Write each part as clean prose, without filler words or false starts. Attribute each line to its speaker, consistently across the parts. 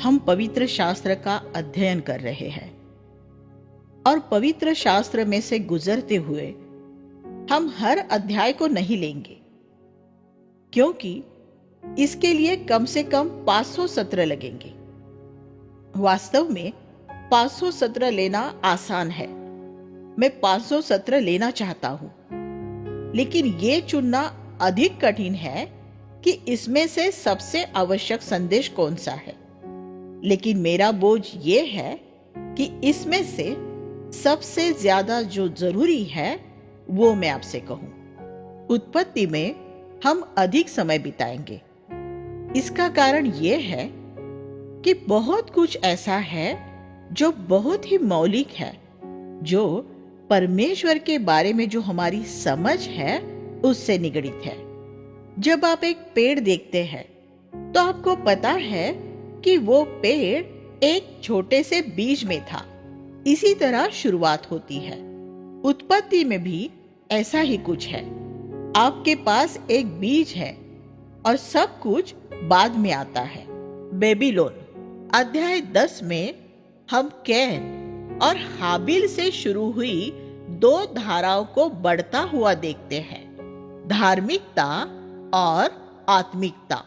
Speaker 1: हम पवित्र शास्त्र का अध्ययन कर रहे हैं और पवित्र शास्त्र में से गुजरते हुए हम हर अध्याय को नहीं लेंगे, क्योंकि इसके लिए कम से कम 500 सत्र लगेंगे। वास्तव में 500 सत्र लेना आसान है। मैं 500 सत्र लेना चाहता हूं, लेकिन ये चुनना अधिक कठिन है कि इसमें से सबसे आवश्यक संदेश कौन सा है। लेकिन मेरा बोझ ये है कि इसमें से सबसे ज्यादा जो जरूरी है वो मैं आपसे कहूं। उत्पत्ति में हम अधिक समय बिताएंगे। इसका कारण ये है कि बहुत कुछ ऐसा है जो बहुत ही मौलिक है, जो परमेश्वर के बारे में जो हमारी समझ है उससे निगड़ित है। जब आप एक पेड़ देखते हैं तो आपको पता है कि वो पेड़ एक छोटे से बीज में था। इसी तरह शुरुआत होती है। उत्पत्ति में भी ऐसा ही कुछ है। आपके पास एक बीज है और सब कुछ बाद में आता है। बेबीलोन अध्याय 10 में हम कैन और हाबिल से शुरू हुई दो धाराओं को बढ़ता हुआ देखते हैं, धार्मिकता और आत्मिकता।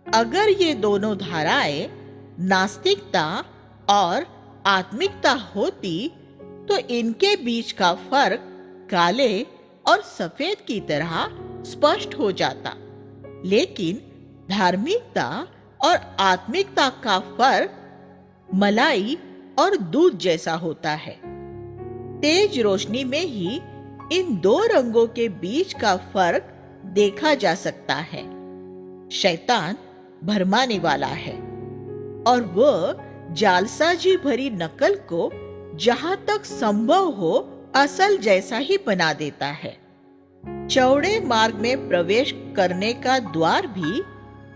Speaker 1: अगर ये दोनों धाराएं नास्तिकता और आत्मिकता होती तो इनके बीच का फर्क काले और सफेद की तरह स्पष्ट हो जाता। लेकिन धार्मिकता और आत्मिकता का फर्क मलाई और दूध जैसा होता है। तेज रोशनी में ही इन दो रंगों के बीच का फर्क देखा जा सकता है। शैतान भरमाने वाला है और वह जालसाजी भरी नकल को जहां तक संभव हो असल जैसा ही बना देता है। चौड़े मार्ग में प्रवेश करने का द्वार भी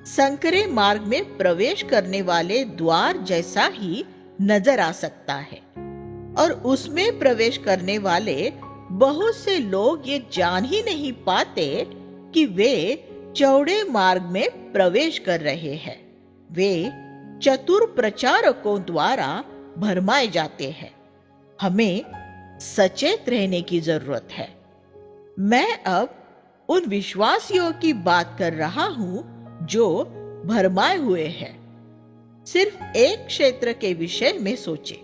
Speaker 1: संकरे मार्ग में प्रवेश करने वाले द्वार जैसा ही नजर आ सकता है, और उसमें प्रवेश करने वाले बहुत से लोग ये जान ही नहीं पाते कि वे चौड़े मार्ग में प्रवेश कर रहे हैं। वे चतुर प्रचारकों द्वारा भरमाए जाते हैं। हमें सचेत रहने की जरूरत है। मैं अब उन विश्वासियों की बात कर रहा हूं जो भरमाए हुए हैं। सिर्फ एक क्षेत्र के विषय में सोचें।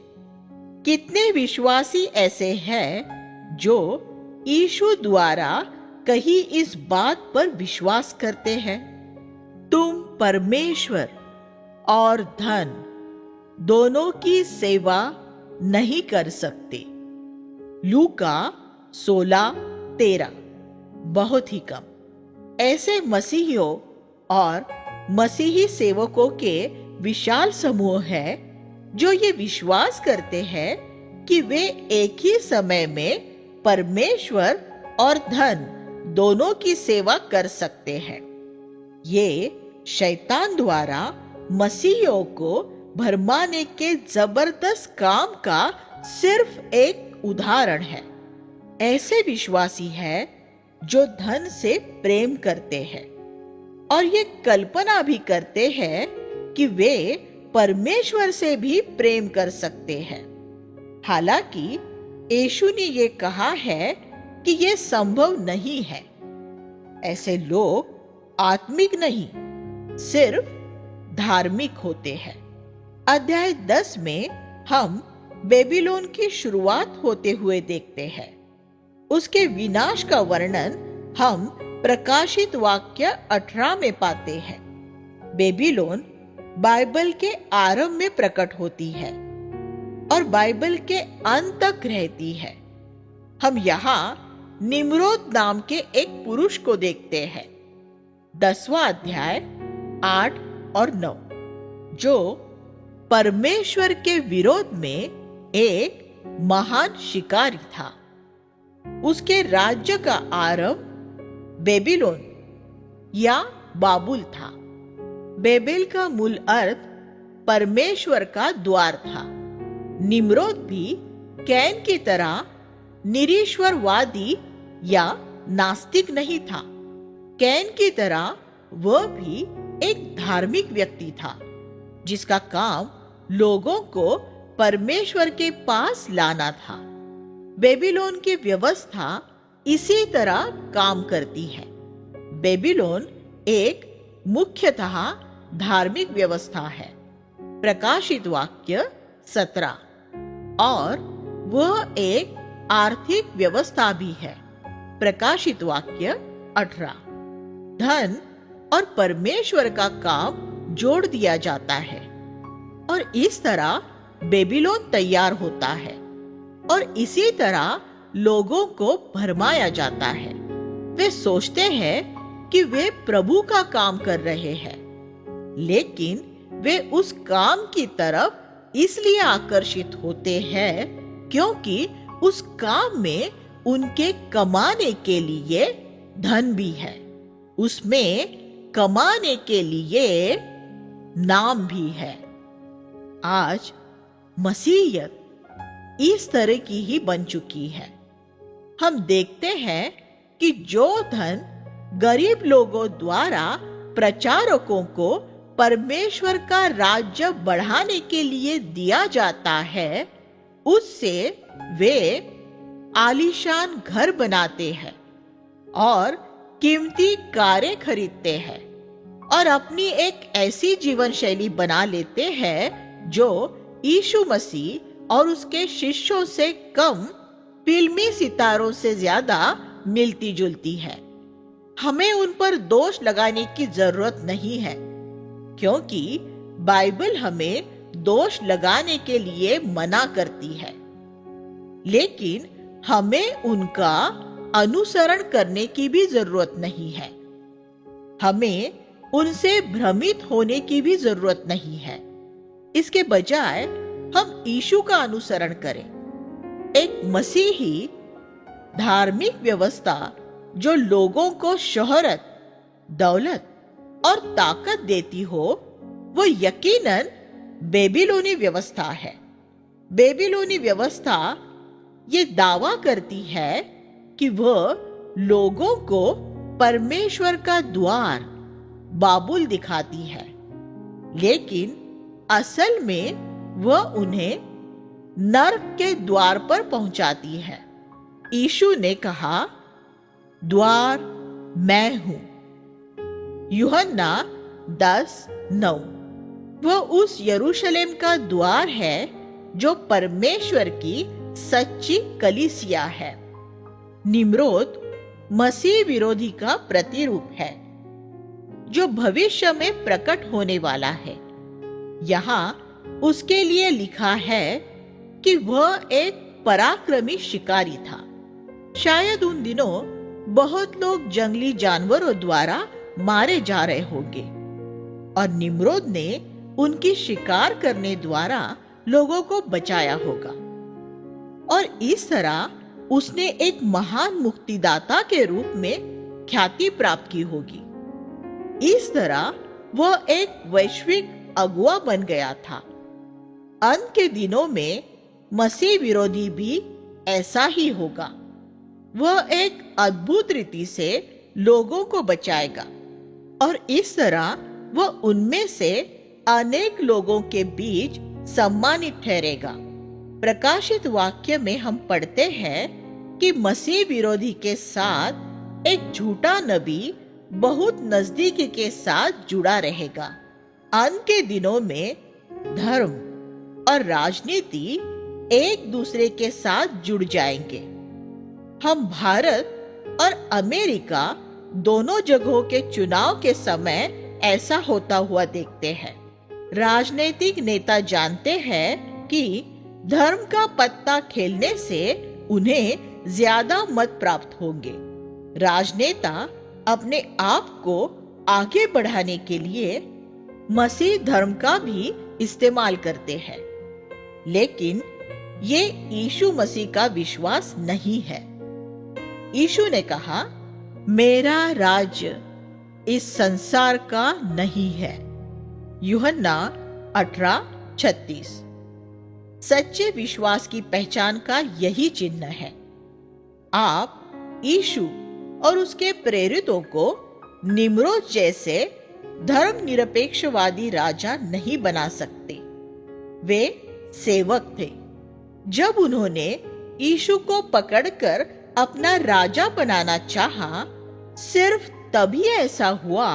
Speaker 1: कितने विश्वासी ऐसे हैं जो यीशु द्वारा कही इस बात पर विश्वास करते हैं, तुम परमेश्वर और धन दोनों की सेवा नहीं कर सकते। लूका 16:13। बहुत ही कम ऐसे मसीहियों और मसीही सेवकों के विशाल समूह है जो ये विश्वास करते हैं कि वे एक ही समय में परमेश्वर और धन दोनों की सेवा कर सकते हैं। ये शैतान द्वारा मसीहियों को भरमाने के जबरदस्त काम का सिर्फ एक उदाहरण है। ऐसे विश्वासी हैं जो धन से प्रेम करते हैं और ये कल्पना भी करते हैं कि वे परमेश्वर से भी प्रेम कर सकते हैं। हालांकि यीशु ने ये कहा है कि ये संभव नहीं है। ऐसे लोग आत्मिक नहीं, सिर्फ धार्मिक होते हैं। अध्याय 10 में हम बेबीलोन की शुरुआत होते हुए देखते हैं। उसके विनाश का वर्णन हम प्रकाशित वाक्य 18 में पाते हैं। बेबीलोन बाइबल के आरंभ में प्रकट होती है और बाइबल के अंत तक रहती है। हम यहाँ निम्रोद नाम के एक पुरुष को देखते हैं। 10वां अध्याय 8 और 9, जो परमेश्वर के विरोध में एक महान शिकारी था। उसके राज्य का आरंभ बेबीलोन या बाबुल था। बेबेल का मूल अर्थ परमेश्वर का द्वार था। निम्रोद भी कैन की तरह निरीश्वरवादी या नास्तिक नहीं था। कैन की तरह वह भी एक धार्मिक व्यक्ति था। जिसका काम लोगों को परमेश्वर के पास लाना था। बेबीलोन की व्यवस्था इसी तरह काम करती है। बेबीलोन एक मुख्यतः धार्मिक व्यवस्था है। प्रकाशित वाक्य 17। और वह एक आर्थिक व्यवस्था भी है। प्रकाशित वाक्य 18। धन और परमेश्वर का काम जोड़ दिया जाता है और इस तरह बेबीलोन तैयार होता है और इसी तरह लोगों को भरमाया जाता है। वे सोचते हैं कि वे प्रभु का काम कर रहे हैं, लेकिन वे उस काम की तरफ इसलिए आकर्षित होते हैं क्योंकि उस काम में उनके कमाने के लिए धन भी है, उसमें कमाने के लिए नाम भी है। आज मसीहियत इस तरह की ही बन चुकी है। हम देखते हैं कि जो धन गरीब लोगों द्वारा प्रचारकों को परमेश्वर का राज्य बढ़ाने के लिए दिया जाता है, उससे वे आलीशान घर बनाते हैं और कीमती कारें खरीदते हैं और अपनी एक ऐसी जीवन शैली बना लेते हैं जो यीशु मसीह और उसके शिष्यों से कम फिल्मी सितारों से ज्यादा मिलती जुलती है। हमें उन पर दोष लगाने की जरूरत नहीं है, क्योंकि बाइबल हमें दोष लगाने के लिए मना करती है, लेकिन हमें उनका अनुसरण करने की भी जरूरत नहीं है। हमें उनसे भ्रमित होने की भी जरूरत नहीं है। इसके बजाय हम यीशु का अनुसरण करें। एक मसीही धार्मिक व्यवस्था जो लोगों को शोहरत, दौलत और ताकत देती हो, वो यकीनन बेबीलोनी व्यवस्था है। बेबीलोनी व्यवस्था ये दावा करती है कि वह लोगों को परमेश्वर का द्वार बाबुल दिखाती है, लेकिन असल में वह उन्हें नर्क के द्वार पर पहुंचाती है। यीशु ने कहा, द्वार मैं हूं। यूहन्ना 10:9। वह उस यरूशलेम का द्वार है जो परमेश्वर की सच्ची कलीसिया है। निम्रोद मसीह विरोधी का प्रतिरूप है जो भविष्य में प्रकट होने वाला है। यहाँ उसके लिए लिखा है कि वह एक पराक्रमी शिकारी था। शायद उन दिनों बहुत लोग जंगली जानवरों द्वारा मारे जा रहे होंगे और निम्रोद ने उनकी शिकार करने द्वारा लोगों को बचाया होगा और इस तरह उसने एक महान मुक्तिदाता के रूप में ख्याति प्राप्त की होगी। इस तरह वह एक वैश्विक अगुआ बन गया था। अंत के दिनों में मसीह विरोधी भी ऐसा ही होगा। वह एक अद्भुत रीति से लोगों को बचाएगा और इस तरह वह उनमें से अनेक लोगों के बीच सम्मानित ठहरेगा। प्रकाशित वाक्य में हम पढ़ते हैं कि मसीह विरोधी के साथ एक झूठा नबी बहुत नजदीकी के साथ जुड़ा रहेगा। अंत के दिनों में धर्म और राजनीति एक दूसरे के साथ जुड़ जाएंगे। हम भारत और अमेरिका दोनों जगहों के चुनाव के समय ऐसा होता हुआ देखते हैं। राजनीतिक नेता जानते हैं कि धर्म का पत्ता खेलने से उन्हें ज्यादा मत प्राप्त होंगे। राजनेता अपने आप को आगे बढ़ाने के लिए मसीह धर्म का भी इस्तेमाल करते हैं, लेकिन ये यीशु मसीह का विश्वास नहीं है। यीशु ने कहा, मेरा राज्य इस संसार का नहीं है। यूहन्ना 18:36। सच्चे विश्वास की पहचान का यही चिन्ह है। आप यीशु और उसके प्रेरितों को निम्रोद जैसे धर्मनिरपेक्षवादी राजा नहीं बना सकते। वे सेवक थे। जब उन्होंने यीशु को पकड़कर अपना राजा बनाना चाहा, सिर्फ तभी ऐसा हुआ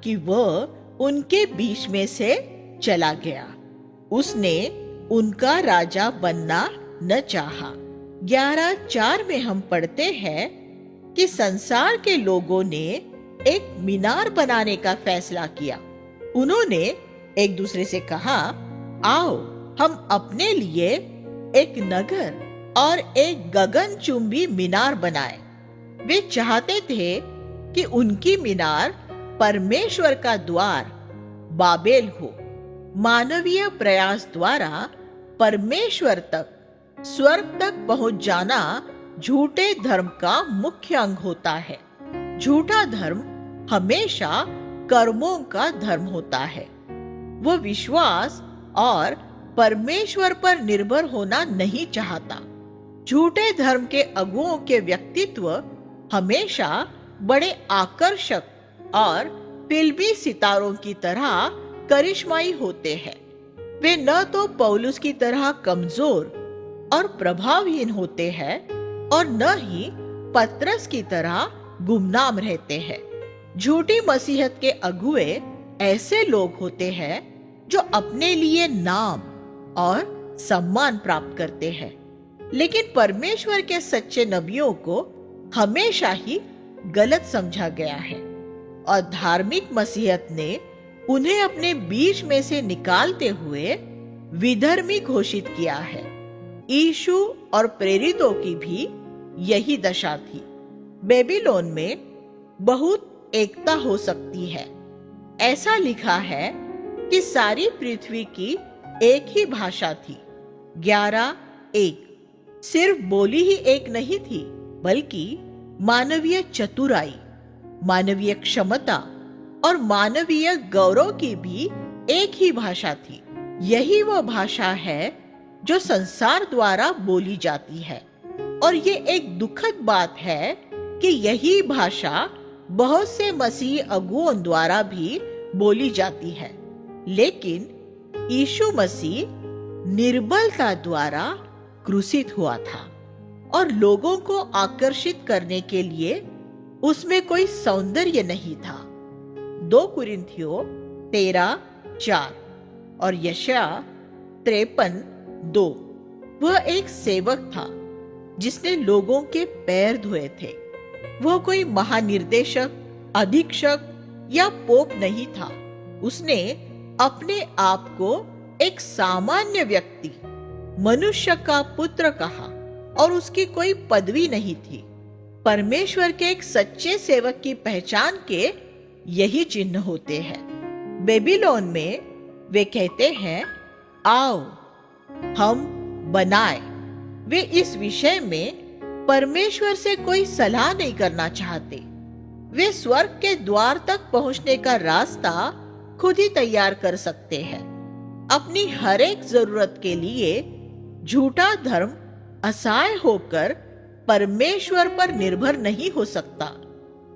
Speaker 1: कि वह उनके बीच में से चला गया। उसने उनका राजा बनना न चाहा। 11:4 में हम पढ़ते हैं कि संसार के लोगों ने एक मीनार बनाने का फैसला किया। उन्होंने एक दूसरे से कहा, आओ हम अपने लिए एक नगर और एक गगनचुंबी मीनार बनाएं। वे चाहते थे कि उनकी मीनार परमेश्वर का द्वार बाबेल हो। मानवीय प्रयास द्वारा परमेश्वर तक, स्वर्ग तक पहुंच जाना झूठे धर्म का मुख्य अंग होता है। झूठा धर्म हमेशा कर्मों का धर्म होता है। वो विश्वास और परमेश्वर पर निर्भर होना नहीं चाहता। झूठे धर्म के अगुओं के व्यक्तित्व हमेशा बड़े आकर्षक और फिल्मी सितारों की तरह करिश्माई होते हैं। वे न तो पौलुस की तरह कमजोर और प्रभावहीन होते हैं और न ही पतरस की तरह गुमनाम रहते हैं। झूठी मसीहत के अगुए ऐसे लोग होते हैं जो अपने लिए नाम और सम्मान प्राप्त करते हैं, लेकिन परमेश्वर के सच्चे नबियों को हमेशा ही गलत समझा गया है और धार्मिक मसीहत ने उन्हें अपने बीच में से निकालते हुए विधर्मी घोषित किया है। यीशु और प्रेरितों की भी यही दशा थी। बेबीलोन में बहुत एकता हो सकती है। ऐसा लिखा है कि सारी पृथ्वी की एक ही भाषा थी। 11:1 सिर्फ बोली ही एक नहीं थी, बल्कि मानवीय चतुराई, मानवीय क्षमता और मानवीय गौरव की भी एक ही भाषा थी। यही वो भाषा है जो संसार द्वारा बोली जाती है, और ये एक दुखद बात है कि यही भाषा बहुत से मसीह अगुओं द्वारा भी बोली जाती है। लेकिन यीशु मसीह निर्बलता द्वारा क्रूसित हुआ था और लोगों को आकर्षित करने के लिए उसमें कोई सौंदर्य नहीं था। 2 कुरिन्थियों 13:4 और यशायाह 53:2। वह एक सेवक था जिसने लोगों के पैर धोए थे। वह कोई महानिर्देशक, अधीक्षक या पोप नहीं था। उसने अपने आप को एक सामान्य व्यक्ति, मनुष्य का पुत्र कहा और उसकी कोई पदवी नहीं थी। परमेश्वर के एक सच्चे सेवक की पहचान के यही चिन्ह होते हैं। बेबीलोन में वे कहते हैं, आओ हम बनाए। वे इस विषय में परमेश्वर से कोई सलाह नहीं करना चाहते। वे स्वर्ग के द्वार तक पहुंचने का रास्ता खुद ही तैयार कर सकते हैं। अपनी हर एक जरूरत के लिए झूठा धर्म असहाय होकर परमेश्वर पर निर्भर नहीं हो सकता।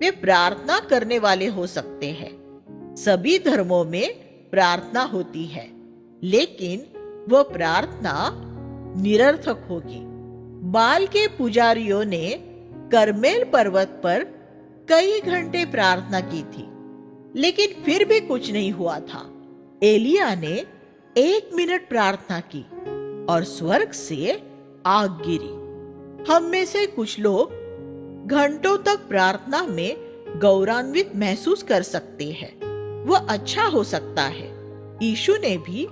Speaker 1: वे प्रार्थना करने वाले हो सकते हैं। सभी धर्मों में प्रार्थना होती है, लेकिन वह प्रार्थना निरर्थक होगी। बाल के पुजारियों ने करमेल पर्वत पर कई घंटे प्रार्थना की थी, लेकिन फिर भी कुछ नहीं हुआ था। एलिया ने 1 मिनट प्रार्थना की और स्वर्ग से आग गिरी। हम में से कुछ लोग घंटों तक प्रार्थना में गौरवान्वित महसूस कर सकते हैं। वह अच्छा हो सकता है। यीशु ने भी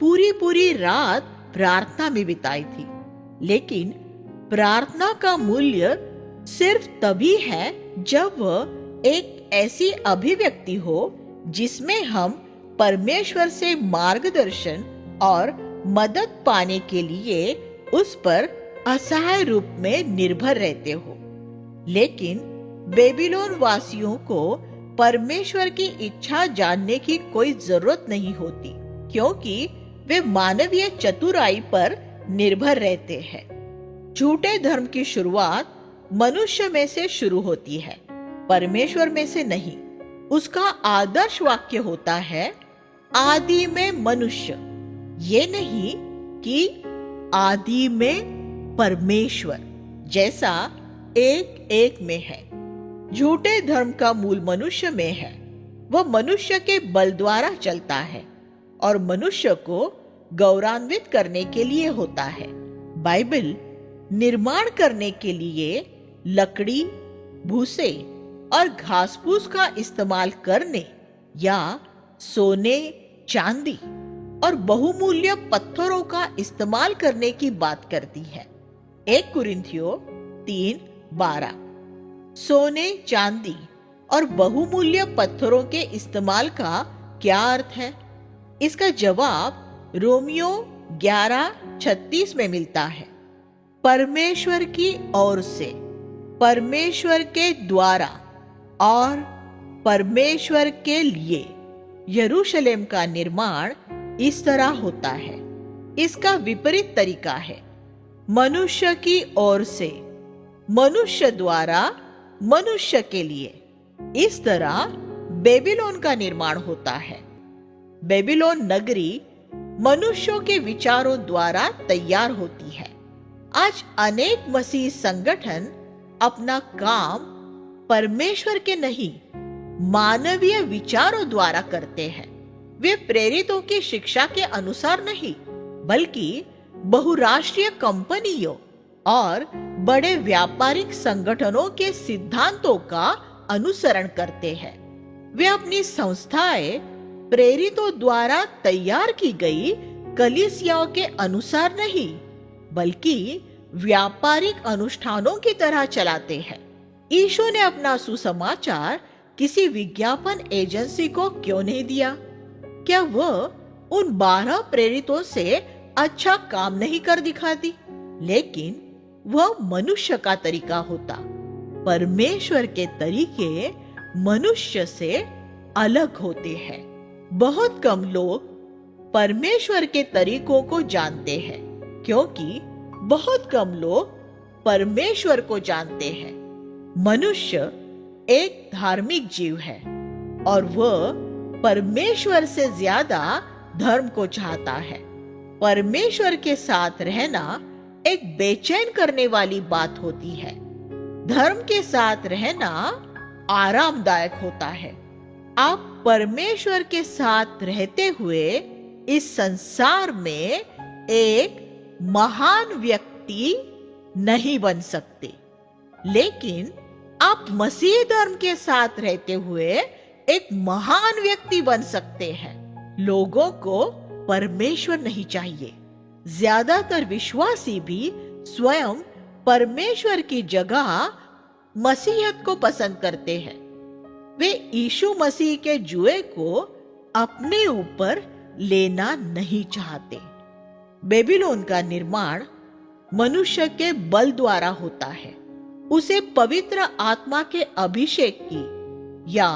Speaker 1: पूरी रात प्रार्थना में बिताई थी, लेकिन प्रार्थना का मूल्य सिर्फ तभी है जब वह एक ऐसी अभिव्यक्ति हो जिसमें हम परमेश्वर से मार्गदर्शन और मदद पाने के लिए उस पर असहाय रूप में निर्भर रहते हो। लेकिन बेबीलोन वासियों को परमेश्वर की इच्छा जानने की कोई जरूरत नहीं होती, क्योंकि वे मानवीय चतुराई पर निर्भर रहते हैं। झूठे धर्म की शुरुआत मनुष्य में से शुरू होती है, परमेश्वर में से नहीं। उसका आदर्श वाक्य होता है, आदि में मनुष्य। ये नहीं कि आदि में परमेश्वर, जैसा एक एक में है। झूठे धर्म का मूल मनुष्य में है। वह मनुष्य के बल द्वारा चलता है और मनुष्य को गौरवान्वित करने के लिए होता है। बाइबल निर्माण करने के लिए लकड़ी, भूसे और घास फूस का इस्तेमाल करने या सोने, चांदी और बहुमूल्य पत्थरों का इस्तेमाल करने की बात करती है। 1 कुरिन्थियों 3:12। सोने, चांदी और बहुमूल्य पत्थरों के इस्तेमाल का क्या अर्थ है? इसका जवाब रोमियो 11:36 में मिलता है। परमेश्वर की ओर से, परमेश्वर के द्वारा और परमेश्वर के लिए यरूशलेम का निर्माण इस तरह होता है। इसका विपरीत तरीका है, मनुष्य की ओर से, मनुष्य द्वारा, मनुष्य के लिए। इस तरह बेबीलोन का निर्माण होता है। बेबीलोन नगरी मनुष्यों के विचारों द्वारा तैयार होती है। आज अनेक मसीह संगठन अपना काम परमेश्वर के नहीं, मानवीय विचारों द्वारा करते हैं। वे प्रेरितों की शिक्षा के अनुसार नहीं, बल्कि बहुराष्ट्रीय कंपनियों और बड़े व्यापारिक संगठनों के सिद्धांतों का अनुसरण करते हैं। वे अपनी संस्थाएं प्रेरितों द्वारा तैयार की गई कलीसियाओं के अनुसार नहीं, बल्कि व्यापारिक अनुष्ठानों की तरह चलाते हैं। यीशु ने अपना सुसमाचार किसी विज्ञापन एजेंसी को क्यों नहीं दिया? क्या वह उन 12 प्रेरितों से अच्छा काम नहीं कर दिखाती? लेकिन वह मनुष्य का तरीका होता। परमेश्वर के तरीके मनुष्य से अलग होते हैं। बहुत कम लोग परमेश्वर के तरीकों को जानते हैं, क्योंकि बहुत कम लोग परमेश्वर को जानते हैं। मनुष्य एक धार्मिक जीव है और वह परमेश्वर से ज्यादा धर्म को चाहता है। परमेश्वर के साथ रहना एक बेचैन करने वाली बात होती है। धर्म के साथ रहना आरामदायक होता है। आप परमेश्वर के साथ रहते हुए इस संसार में एक महान व्यक्ति नहीं बन सकते, लेकिन आप मसीह धर्म के साथ रहते हुए एक महान व्यक्ति बन सकते हैं। लोगों को परमेश्वर नहीं चाहिए। ज्यादातर विश्वासी भी स्वयं परमेश्वर की जगह मसीहत को पसंद करते हैं। वे यीशु मसीह के जुए को अपने ऊपर लेना नहीं चाहते। बेबीलोन का निर्माण मनुष्य के बल द्वारा होता है। उसे पवित्र आत्मा के अभिषेक की या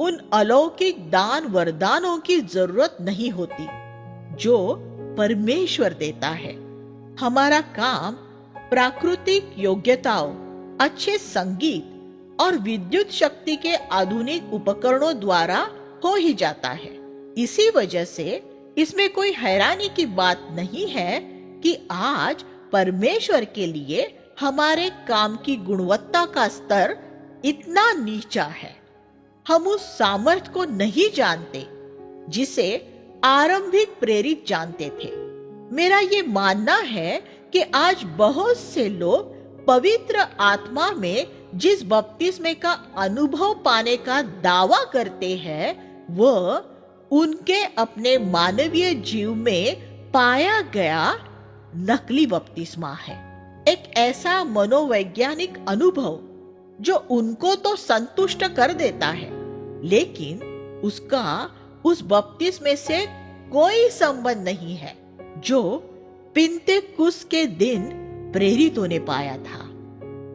Speaker 1: उन अलौकिक दान वरदानों की जरूरत नहीं होती जो परमेश्वर देता है। हमारा काम प्राकृतिक योग्यताओं, अच्छे संगीत और विद्युत शक्ति के आधुनिक उपकरणों द्वारा हो ही जाता है। इसी वजह से इसमें कोई हैरानी की बात नहीं है कि आज परमेश्वर के लिए हमारे काम की गुणवत्ता का स्तर इतना नीचा है। हम उस सामर्थ्य को नहीं जानते जिसे आरंभिक प्रेरित जानते थे। मेरा ये मानना है कि आज बहुत से लोग पवित्र आत्मा में जिस बपतिस्मे का अनुभव पाने का दावा करते हैं, वह उनके अपने मानवीय जीव में पाया गया नकली बपतिस्मा है। एक ऐसा मनोवैज्ञानिक अनुभव जो उनको तो संतुष्ट कर देता है, लेकिन उसका उस बपतिस्मे से कोई संबंध नहीं है जो पिन्तेकुस्त के दिन प्रेरितों ने पाया था।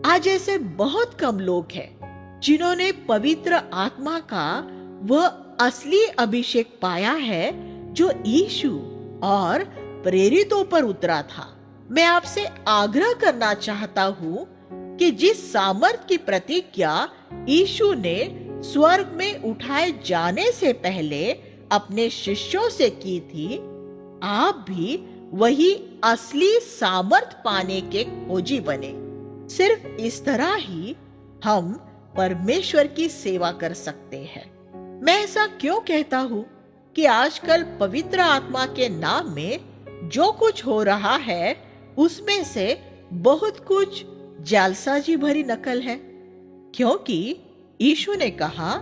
Speaker 1: आज ऐसे बहुत कम लोग हैं जिन्होंने पवित्र आत्मा का वह असली अभिषेक पाया है जो यीशु और प्रेरितों पर उतरा था। मैं आपसे आग्रह करना चाहता हूँ कि जिस सामर्थ की प्रतिज्ञा यीशु ने स्वर्ग में उठाए जाने से पहले अपने शिष्यों से की थी, आप भी वही असली सामर्थ पाने के खोजी बने। सिर्फ इस तरह ही हम परमेश्वर की सेवा कर सकते हैं। मैं ऐसा क्यों कहता हूं कि आजकल पवित्र आत्मा के नाम में जो कुछ हो रहा है उसमें से बहुत कुछ जालसाजी भरी नकल है, क्योंकि यीशु ने कहा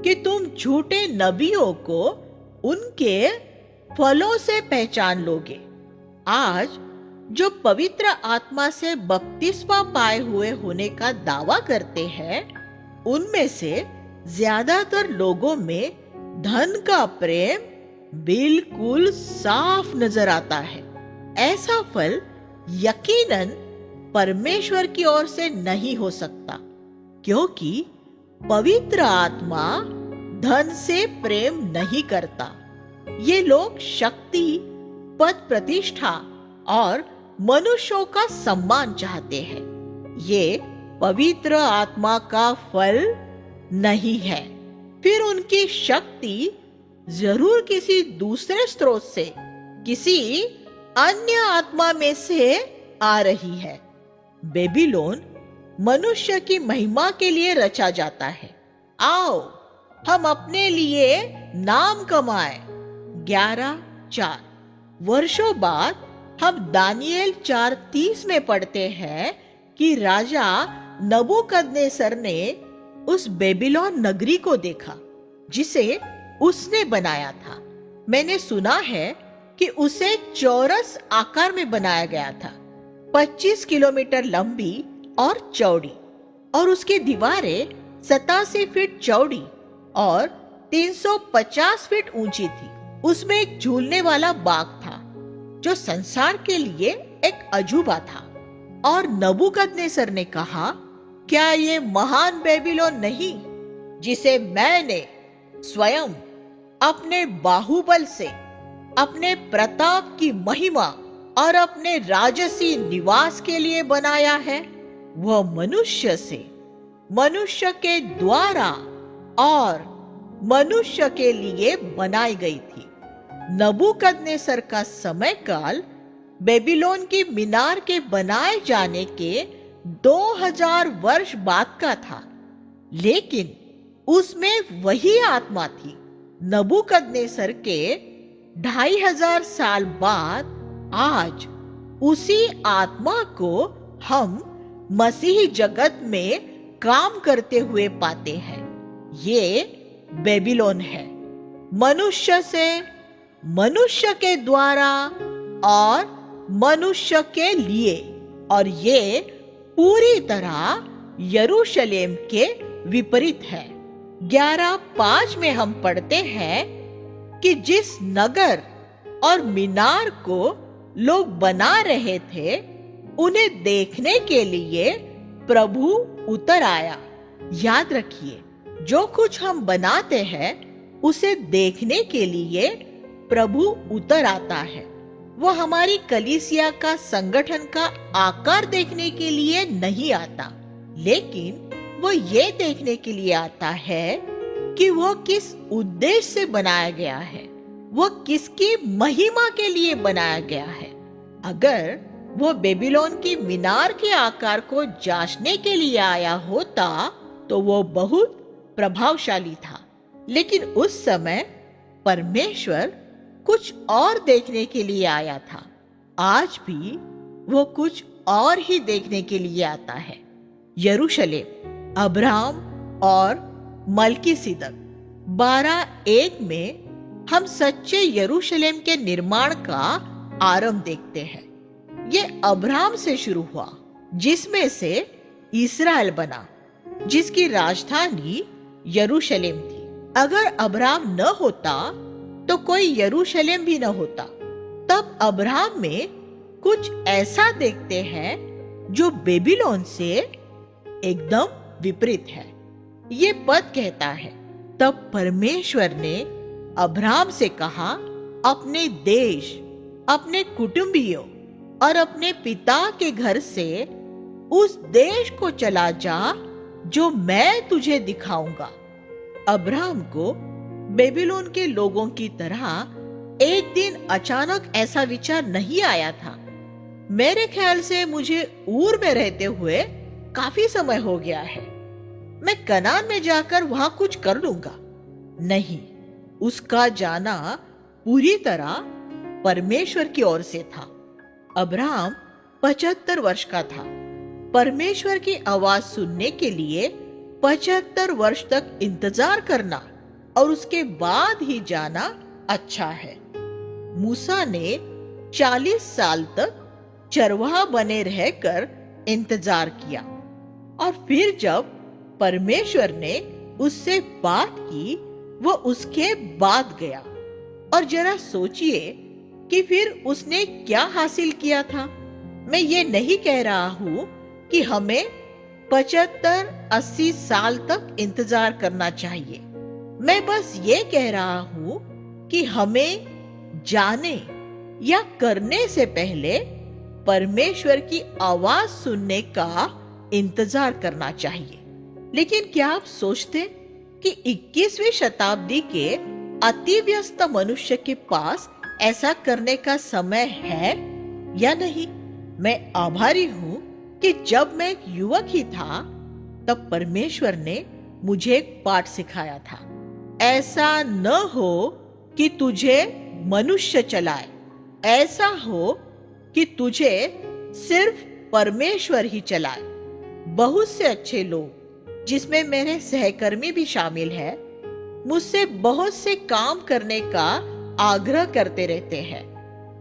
Speaker 1: कि तुम झूठे नबियों को उनके फलों से पहचान लोगे। आज जो पवित्र आत्मा से बपतिस्मा पाए हुए होने का दावा करते हैं, उनमें से ज्यादातर लोगों में धन का प्रेम बिल्कुल साफ नजर आता है। ऐसा फल यकीनन परमेश्वर की ओर से नहीं हो सकता, क्योंकि पवित्र आत्मा धन से प्रेम नहीं करता। ये लोग शक्ति, पद प्रतिष्ठा और मनुष्यों का सम्मान चाहते हैं। ये पवित्र आत्मा का फल नहीं है। फिर उनकी शक्ति जरूर किसी दूसरे स्रोत से, किसी अन्य आत्मा में से आ रही है। बेबीलोन मनुष्य की महिमा के लिए रचा जाता है। आओ हम अपने लिए नाम कमाएं। 11:4। वर्षों बाद हम दानियेल 4:30 में पढ़ते हैं कि राजा नबूकदनेस्सर ने उस बेबीलोन नगरी को देखा जिसे उसने बनाया था। मैंने सुना है कि उसे चौरस आकार में बनाया गया था, 25 किलोमीटर लंबी और चौड़ी, और उसकी दीवारें 87 फीट चौड़ी और 350 फीट ऊंची थी। उसमें एक झूलने वाला बाग था जो संसार के लिए एक अजूबा था। और नबूकदनेस्सर ने कहा, क्या ये महान बेबीलोन नहीं जिसे मैंने स्वयं अपने बाहुबल से, अपने प्रताप की महिमा और अपने राजसी निवास के लिए बनाया है? वह मनुष्य से, मनुष्य के द्वारा और मनुष्य के लिए बनाई गई थी। नबूकदनेस्सर का समय काल बेबीलोन की मीनार के बनाए जाने के 2000 वर्ष बाद का था, लेकिन उसमें वही आत्मा थी। नबूकदनेस्सर के 2500 साल बाद आज उसी आत्मा को हम मसीही जगत में काम करते हुए पाते हैं। ये बेबीलोन है, मनुष्य से, मनुष्य के द्वारा और मनुष्य के लिए, और ये पूरी तरह यरूशलेम के विपरीत है। 11:5 में हम पढ़ते हैं कि जिस नगर और मीनार को लोग बना रहे थे, उन्हें देखने के लिए प्रभु उतर आया। याद रखिए, जो कुछ हम बनाते हैं उसे देखने के लिए प्रभु उतर आता है। वो हमारी कलीसिया का संगठन का आकार देखने के लिए नहीं आता, लेकिन वो ये देखने के लिए आता है कि वो किस उद्देश्य से बनाया गया है, वो किसकी महिमा के लिए बनाया गया है। अगर वो बेबीलोन की मीनार के आकार को जांचने के लिए आया होता तो वो बहुत प्रभावशाली था, लेकिन उस समय परमेश्वर कुछ और देखने के लिए आया था। आज भी वो कुछ और ही देखने के लिए आता है। यरूशलेम, अब्राहम और मल्कीसिदक 12:1 में हम सच्चे यरूशलेम के निर्माण का आरंभ देखते हैं। ये अब्राहम से शुरू हुआ, जिसमें से इस्राएल बना, जिसकी राजधानी यरूशलेम थी। अगर अब्राहम न होता तो कोई यरूशलेम भी न होता। तब अब्राहम में कुछ ऐसा देखते हैं जो बेबीलोन से एकदम विपरीत है। ये पद कहता है, तब परमेश्वर ने अब्राहम से कहा, अपने देश, अपने कुटुंबियों और अपने पिता के घर से उस देश को चला जा जो मैं तुझे दिखाऊंगा। अब्राहम को बेबीलोन के लोगों की तरह एक दिन अचानक ऐसा विचार नहीं आया था, मेरे ख्याल से मुझे ऊर में रहते हुए काफी समय हो गया है, मैं कनान में जाकर वहां कुछ कर लूंगा। नहीं, उसका जाना पूरी तरह परमेश्वर की ओर से था। अब्राहम 75 वर्ष का था। परमेश्वर की आवाज सुनने के लिए 75 वर्ष तक इंतजार करना और उसके बाद ही जाना अच्छा है। मूसा ने 40 साल तक चरवाहा बने रहकर इंतजार किया और फिर जब परमेश्वर ने उससे बात की, वो उसके बाद गया। और जरा सोचिए कि फिर उसने क्या हासिल किया था। मैं ये नहीं कह रहा हूं कि हमें 75-80 साल तक इंतजार करना चाहिए। मैं बस ये कह रहा हूं कि हमें जाने या करने से पहले परमेश्वर की आवाज सुनने का इंतजार करना चाहिए। लेकिन क्या आप सोचते कि 21वीं शताब्दी के अति व्यस्त मनुष्य के पास ऐसा करने का समय है या नहीं? मैं आभारी हूं कि जब मैं एक युवक ही था तब परमेश्वर ने मुझे एक पाठ सिखाया था। ऐसा न हो कि तुझे मनुष्य चलाए, ऐसा हो कि तुझे सिर्फ परमेश्वर ही चलाए। बहुत से अच्छे लोग, जिसमें मेरे सहकर्मी भी शामिल हैं, मुझसे बहुत से काम करने का आग्रह करते रहते हैं।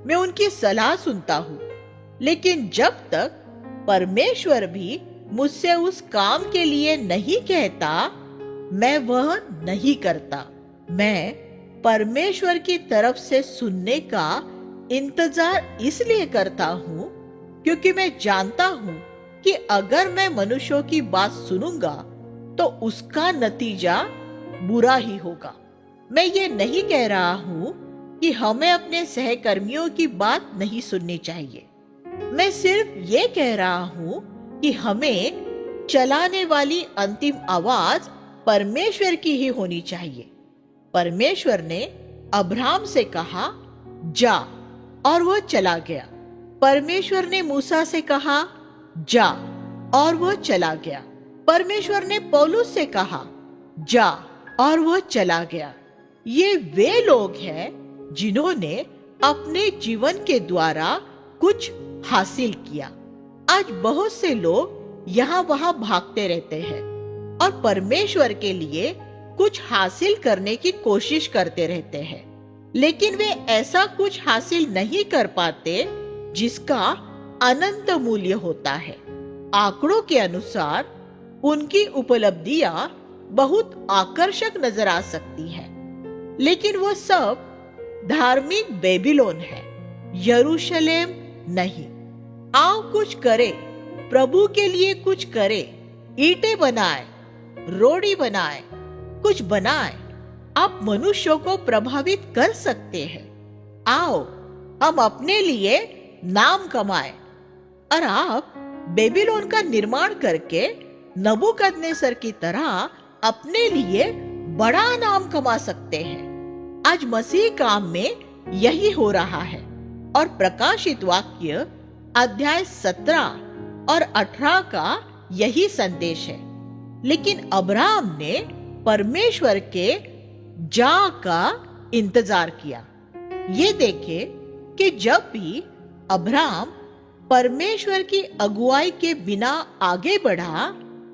Speaker 1: मैं उनकी सलाह सुनता हूँ, लेकिन जब तक परमेश्वर भी मुझसे उस काम के लिए नहीं कहता, मैं वह नहीं करता। मैं परमेश्वर की तरफ से सुनने का इंतजार इसलिए करता हूँ क्योंकि मैं जानता हूँ कि अगर मैं मनुष्यों की बात सुनूंगा तो उसका नतीजा बुरा ही होगा। मैं ये नहीं कह रहा हूँ कि हमें अपने सहकर्मियों की बात नहीं सुननी चाहिए। मैं सिर्फ ये कह रहा हूँ कि हमें चलाने वाली अंतिम आवाज परमेश्वर की ही होनी चाहिए। परमेश्वर ने अब्राहम से कहा, जा, और वह चला गया। परमेश्वर ने मूसा से कहा, जा, और वह चला गया। परमेश्वर ने पौलुस से कहा, जा, और वह चला गया। ये वे लोग हैं जिन्होंने अपने जीवन के द्वारा कुछ हासिल किया। आज बहुत से लोग यहाँ वहां भागते रहते हैं और परमेश्वर के लिए कुछ हासिल करने की कोशिश करते रहते हैं, लेकिन वे ऐसा कुछ हासिल नहीं कर पाते जिसका अनंत मूल्य होता है। आंकड़ों के अनुसार उनकी उपलब्धियां बहुत आकर्षक नजर आ सकती हैं, लेकिन वो सब धार्मिक बेबीलोन है, यरूशलेम नहीं। आओ कुछ करे, प्रभु के लिए कुछ करे, ईंटें बनाए, रोड़ी बनाए, कुछ बनाए। आप मनुष्यों को प्रभावित कर सकते हैं। आओ हम अपने लिए नाम कमाए। और आप बेबीलोन का निर्माण करके नबूकदनेस्सर की तरह अपने लिए बड़ा नाम कमा सकते हैं। आज मसीह काम में यही हो रहा है और प्रकाशित वाक्य अध्याय 17 और 18 का यही संदेश है। लेकिन अब्राहम ने परमेश्वर के जा का इंतजार किया। ये देखे कि जब भी अब्राहम परमेश्वर की अगुवाई के बिना आगे बढ़ा,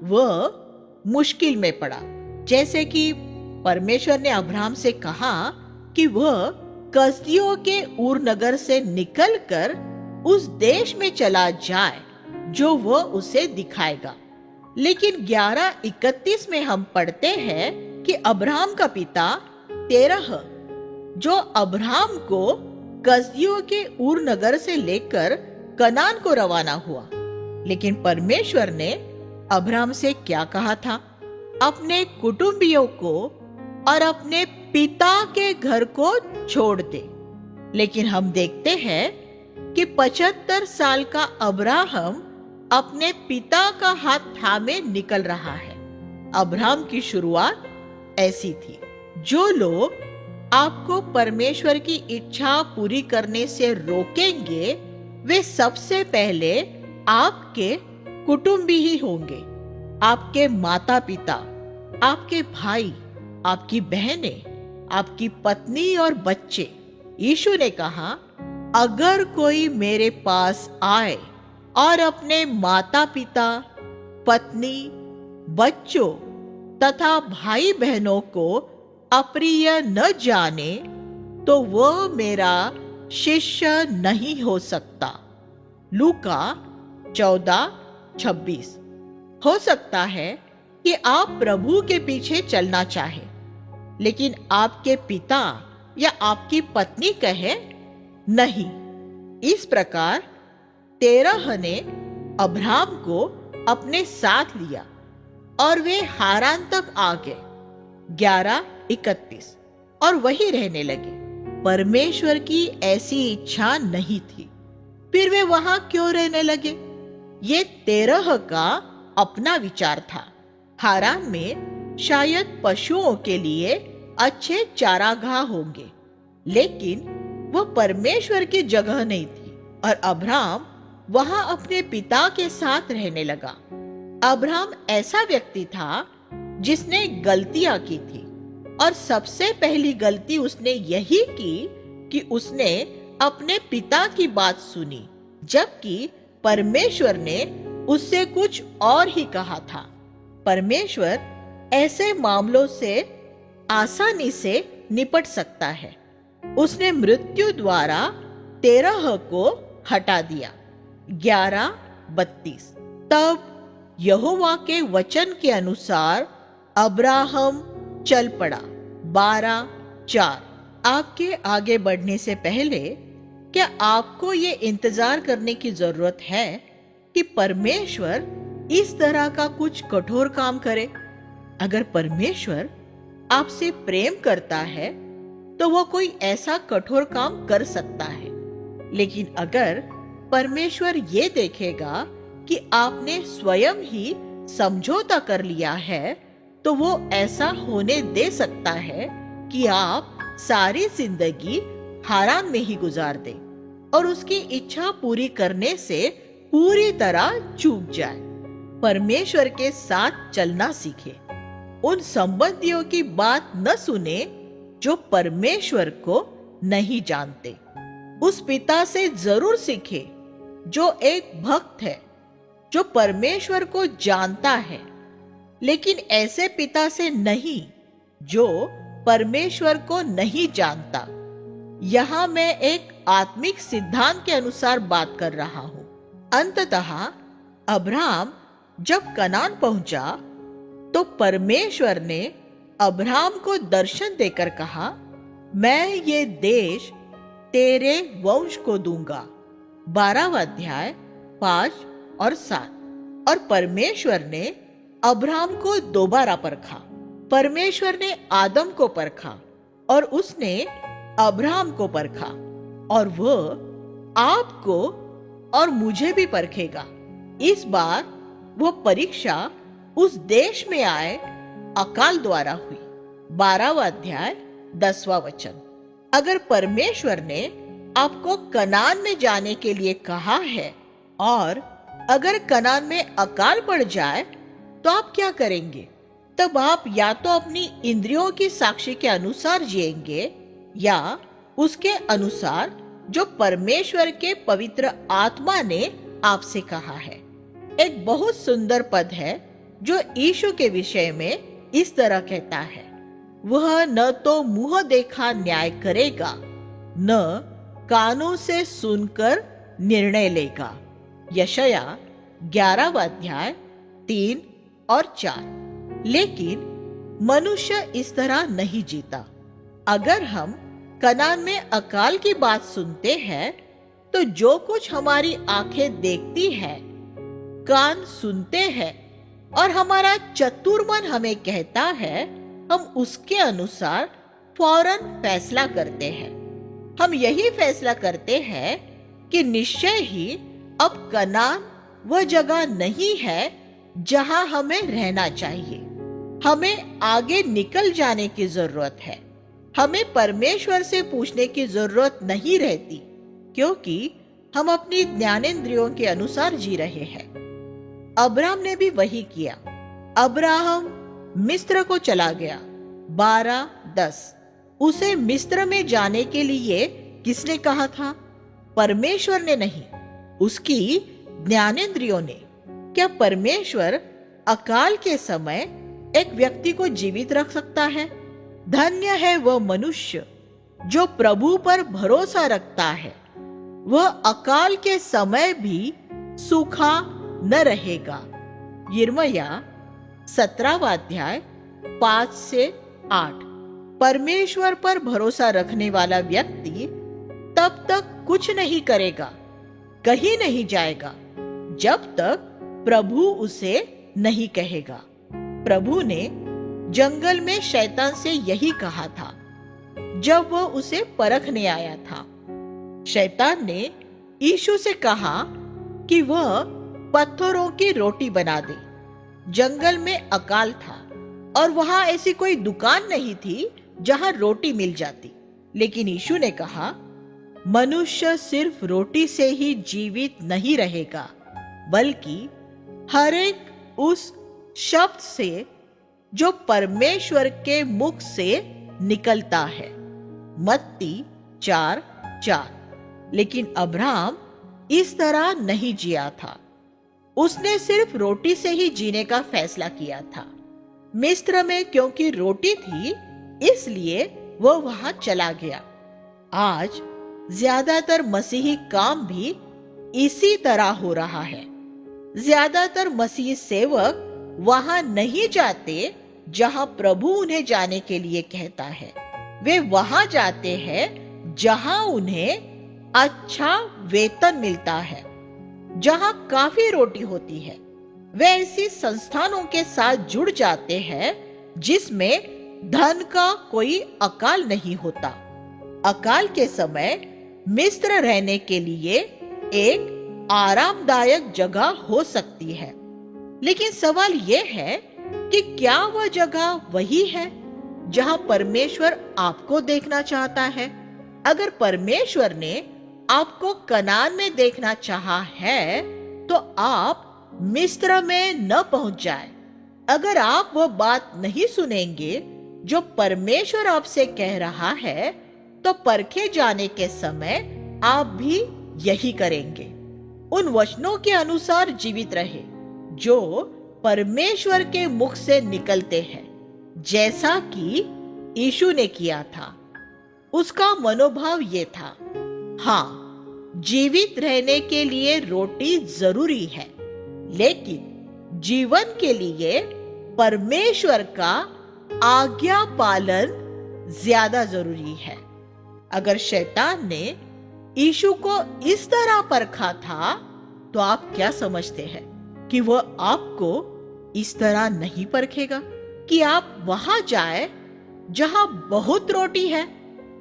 Speaker 1: वह मुश्किल में पड़ा। जैसे कि परमेश्वर ने अब्राहम से कहा कि वह कसदियों के ऊर नगर से निकलकर उस देश में चला जाए जो वह उसे दिखाएगा। लेकिन 11:31 में हम पढ़ते हैं कि अब्राहम का पिता तेरह, जो अब्राहम को कसदियों के ऊर नगर से लेकर कनान को रवाना हुआ। लेकिन परमेश्वर ने अब्राहम से क्या कहा था? अपने कुटुंबियों को और अपने पिता के घर को छोड़ दे। लेकिन हम देखते हैं कि 75 साल का अब्राहम अपने पिता का हाथ थामे निकल रहा है। अब्राहम की शुरुआत ऐसी थी। जो लोग आपको परमेश्वर की इच्छा पूरी करने से रोकेंगे, वे सबसे पहले आपके कुटुंबी ही होंगे। आपके माता पिता, आपके भाई, आपकी बहनें, आपकी पत्नी और बच्चे। यीशु ने कहा, अगर कोई मेरे पास आए और अपने माता पिता, पत्नी, बच्चों तथा भाई बहनों को अप्रिय न जाने, तो वह मेरा शिष्य नहीं हो सकता। लूका 14:26। हो सकता है कि आप प्रभु के पीछे चलना चाहें, लेकिन आपके पिता या आपकी पत्नी कहे नहीं। इस प्रकार तेरह ने अब्राहम को अपने साथ लिया और वे हारान तक आ गए। 11:31 और वही रहने लगे। परमेश्वर की ऐसी इच्छा नहीं थी, फिर वे वहां क्यों रहने लगे? ये तेरह का अपना विचार था। हारान में शायद पशुओं के लिए अच्छे चारागाह होंगे, लेकिन वह परमेश्वर की जगह नहीं थी और अब्राहम वहां अपने पिता के साथ रहने लगा। अब्राहम ऐसा व्यक्ति था जिसने गलतियां की थी, और सबसे पहली गलती उसने यही की कि उसने अपने पिता की बात सुनी, जबकि परमेश्वर ने उससे कुछ और ही कहा था। परमेश्वर ऐसे मामलों से आसानी से निपट सकता है। उसने मृत्यु द्वारा तेरह को हटा दिया। 11:32 तब यहोवा के वचन के अनुसार अब्राहम चल पड़ा। 12:4 आपके आगे बढ़ने से पहले क्या आपको ये इंतजार करने की जरूरत है कि परमेश्वर इस तरह का कुछ कठोर काम करे? अगर परमेश्वर आपसे प्रेम करता है तो वो कोई ऐसा कठोर काम कर सकता है, लेकिन अगर परमेश्वर ये देखेगा कि आपने स्वयं ही समझौता कर लिया है, तो वो ऐसा होने दे सकता है कि आप सारी जिंदगी हारान में ही गुजार दें और उसकी इच्छा पूरी करने से पूरी तरह चूक जाए। परमेश्वर के साथ चलना सीखे। उन संबंधियों की बात न सुने जो परमेश्वर को नहीं जानते। उस पिता से जरूर सीखे जो एक भक्त है, जो परमेश्वर को जानता है, लेकिन ऐसे पिता से नहीं जो परमेश्वर को नहीं जानता। यहां मैं एक आत्मिक सिद्धांत के अनुसार बात कर रहा हूं। अंततः अब्राहम जब कनान पहुंचा तो परमेश्वर ने अब्राहम को दर्शन देकर कहा, मैं ये देश तेरे वंश को दूंगा। 12वां अध्याय 5 और 7। और परमेश्वर ने अब्राहम को दोबारा परखा। परमेश्वर ने आदम को परखा और उसने अब्राहम को परखा, और वह आपको और मुझे भी परखेगा। इस बार वो परीक्षा उस देश में आए अकाल द्वारा हुई। 12वां अध्याय 10वां वचन। अगर परमेश्वर ने आपको कनान में जाने के लिए कहा है और अगर कनान में अकाल पड़ जाए तो आप क्या करेंगे? तब आप या तो अपनी इंद्रियों की साक्षी के अनुसार जिएंगे या उसके अनुसार जो परमेश्वर के पवित्र आत्मा ने आपसे कहा है। एक बहुत सुंदर पद है जो यीशु के विषय में इस तरह कहता है, वह न तो मुंह देखा न्याय करेगा, न कानों से सुनकर निर्णय लेगा। यशाया 11वां अध्याय 3 और 4। लेकिन मनुष्य इस तरह नहीं जीता। अगर हम कनान में अकाल की बात सुनते हैं तो जो कुछ हमारी आंखें देखती है, कान सुनते हैं और हमारा चतुर मन हमें कहता है, हम उसके अनुसार फौरन फैसला करते हैं। हम यही फैसला करते हैं कि निश्चय ही अब कनान वह जगह नहीं है जहां हमें रहना चाहिए। हमें आगे निकल जाने की जरूरत है। हमें परमेश्वर से पूछने की जरूरत नहीं रहती, क्योंकि हम अपनी ज्ञानेंद्रियों के अनुसार जी रहे हैं। अब्राहम ने भी वही किया। अब्राहम मिस्र को चला गया। 12:10। उसे मिस्र में जाने के लिए किसने कहा था? परमेश्वर ने नहीं, उसकी ज्ञानेंद्रियों ने। क्या परमेश्वर अकाल के समय एक व्यक्ति को जीवित रख सकता है? धन्य है वह मनुष्य जो प्रभु पर भरोसा रखता है, वह अकाल के समय भी सूखा न रहेगा। यिर्मयाह 17वां अध्याय 5 से 8। परमेश्वर पर भरोसा रखने वाला व्यक्ति तब तक कुछ नहीं करेगा, कहीं नहीं जाएगा, जब तक प्रभु उसे नहीं कहेगा। प्रभु ने जंगल में शैतान से यही कहा था जब वह उसे परखने आया था। शैतान ने यीशु से कहा कि वह पत्थरों की रोटी बना दे। जंगल में अकाल था और वहां ऐसी कोई दुकान नहीं थी जहां रोटी मिल जाती। लेकिन यीशु ने कहा, मनुष्य सिर्फ रोटी से ही जीवित नहीं रहेगा, बल्कि हर एक उस शब्द से जो परमेश्वर के मुख से निकलता है। मत्ती 4:4। लेकिन अब्राहम इस तरह नहीं जिया था। उसने सिर्फ रोटी से ही जीने का फैसला किया था। मिस्र में क्योंकि रोटी थी, इसलिए वह वहां चला गया। आज ज्यादातर मसीही काम भी इसी तरह हो रहा है। ज्यादातर मसीही सेवक वहां नहीं जाते जहां प्रभु उन्हें जाने के लिए कहता है। वे वहां जाते हैं जहां उन्हें अच्छा वेतन मिलता है, जहां काफी रोटी होती है। वे ऐसी संस्थानों के साथ जुड़ जाते हैं जिसमें धन का कोई अकाल नहीं होता। अकाल के समय मिस्र रहने के लिए एक आरामदायक जगह हो सकती है, लेकिन सवाल यह है कि क्या वह जगह वही है जहां परमेश्वर आपको देखना चाहता है? अगर परमेश्वर ने आपको कनान में देखना चाहा है, तो आप मिस्र में न पहुंच जाए। अगर आप वह बात नहीं सुनेंगे जो परमेश्वर आपसे कह रहा है, तो परखे जाने के समय आप भी यही करेंगे। उन वचनों के अनुसार जीवित रहे जो परमेश्वर के मुख से निकलते हैं, जैसा कि यीशु ने किया था। उसका मनोभाव ये था, हाँ, जीवित रहने के लिए रोटी जरूरी है, लेकिन जीवन के लिए परमेश्वर का आज्ञा पालन ज्यादा जरूरी है। अगर शैतान ने यीशु को इस तरह परखा था, तो आप क्या समझते हैं कि वह आपको इस तरह नहीं परखेगा कि आप वहां जाए जहां बहुत रोटी है?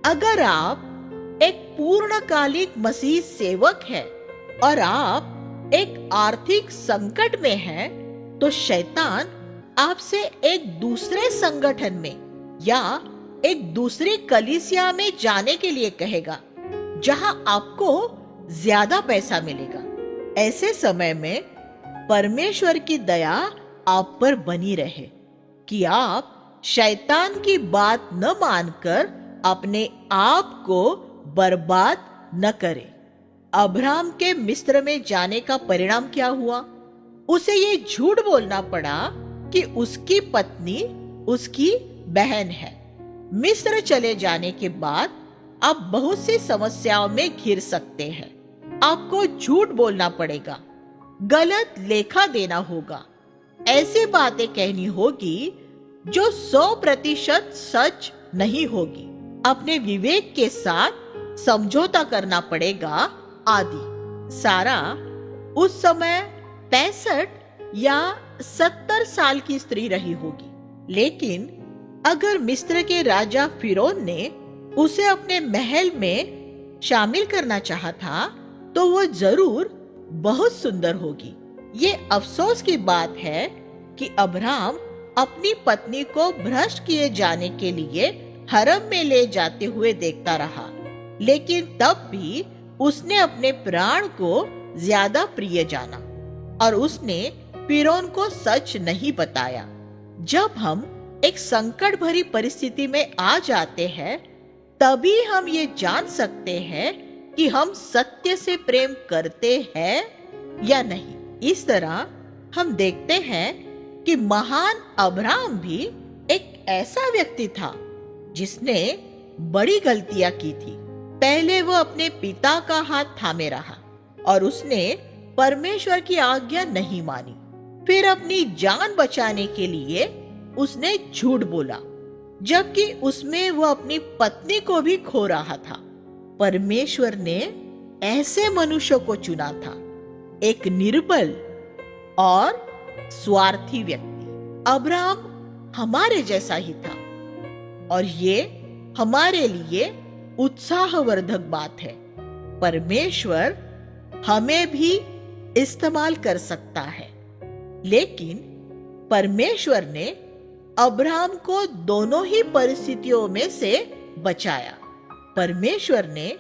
Speaker 1: अगर आप एक पूर्णकालिक मसीह सेवक है और आप एक आर्थिक संकट में हैं, तो शैतान आपसे एक दूसरे संगठन में या एक दूसरी कलीसिया में जाने के लिए कहेगा जहां आपको ज्यादा पैसा मिलेगा। ऐसे समय में परमेश्वर की दया आप पर बनी रहे कि आप शैतान की बात न मानकर अपने आप को बर्बाद न करें। अब्राहम के मिस्र में जाने का परिणाम क्या हुआ? उसे ये झूठ बोलना पड़ा कि उसकी पत्नी उसकी बहन है। मिस्र चले जाने के बाद आप बहुत सी समस्याओं में घिर सकते हैं। आपको झूठ बोलना पड़ेगा, गलत लेखा देना होगा, ऐसी बातें कहनी होगी जो 100% सच नहीं होगी, अपने विवेक के साथ समझौता करना पड़ेगा आदि। सारा उस समय 65 या 70 साल की स्त्री रही होगी, लेकिन अगर मिस्र के राजा फिरौन ने उसे अपने महल में शामिल करना चाहा था, तो वह जरूर बहुत सुंदर होगी। ये अफसोस की बात है कि अब्राहम अपनी पत्नी को भ्रष्ट किए जाने के लिए हरम में ले जाते हुए देखता रहा, लेकिन तब भी उसने अपने प्राण को ज्यादा प्रिय जाना और उसने फिरौन को सच नहीं बताया। जब हम एक संकट भरी परिस्थिति में आ जाते हैं, तभी हम ये जान सकते हैं कि हम सत्य से प्रेम करते हैं या नहीं। इस तरह हम देखते हैं कि महान अब्राहम भी एक ऐसा व्यक्ति था जिसने बड़ी गलतियां की थी। पहले वो अपने पिता का हाथ थामे रहा और उसने परमेश्वर की आज्ञा नहीं मानी। फिर अपनी जान बचाने के लिए उसने झूठ बोला, जबकि उसमें वो अपनी पत्नी को भी खो रहा था। परमेश्वर ने ऐसे मनुष्य को चुना था, एक निर्बल और स्वार्थी व्यक्ति। अब्राहम हमारे जैसा ही था और ये हमारे लिए उत्साहवर्धक बात है। परमेश्वर हमें भी इस्तेमाल कर सकता है, लेकिन परमेश्वर ने अब्राहम को दोनों ही परिस्थितियों में से बचाया। परमेश्वर ने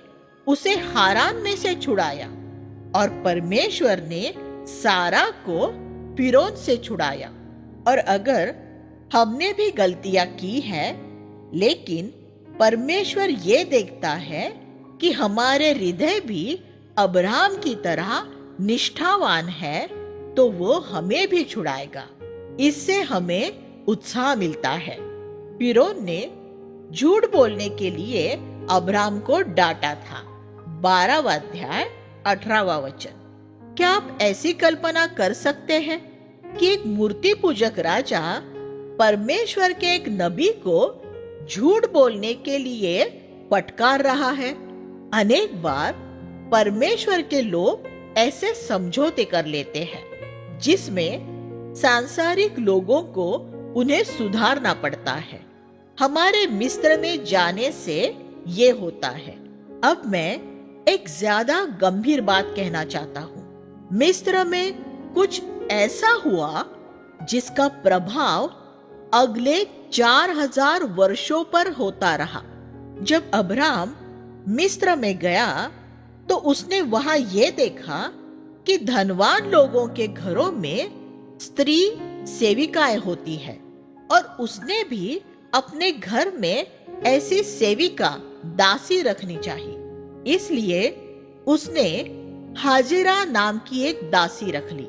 Speaker 1: उसे हारान में से छुड़ाया और परमेश्वर ने सारा को फिरौन से छुड़ाया। और अगर हमने भी गलतियां की हैं, लेकिन परमेश्वर ये देखता है कि हमारे हृदय भी अब्राहम की तरह निष्ठावान है, तो वो हमें भी छुड़ाएगा। इससे हमें उत्साह मिलता है। फिरौन ने झूठ बोलने के लिए अब्राहम को डांटा था। 12वां अध्याय 18वां वचन। क्या आप ऐसी कल्पना कर सकते हैं कि एक मूर्ति पूजक राजा परमेश्वर के एक नबी को झूठ बोलने के लिए फटकार रहा है? अनेक बार परमेश्वर के लोग ऐसे समझौते कर लेते हैं जिसमें सांसारिक लोगों को उन्हें सुधारना पड़ता है। हमारे मिस्र में जाने से ये होता है। अब मैं एक ज्यादा गंभीर बात कहना चाहता हूँ। मिस्र में कुछ ऐसा हुआ जिसका प्रभाव अगले 4000 वर्षों पर होता रहा। जब अब्राहम मिस्र में गया तो उसने वहां ये देखा कि धनवान लोगों के घरों में स्त्री सेविकाएं होती है और उसने भी अपने घर में ऐसी सेविका दासी रखनी चाहिए। इसलिए उसने हाजिरा नाम की एक दासी रख ली।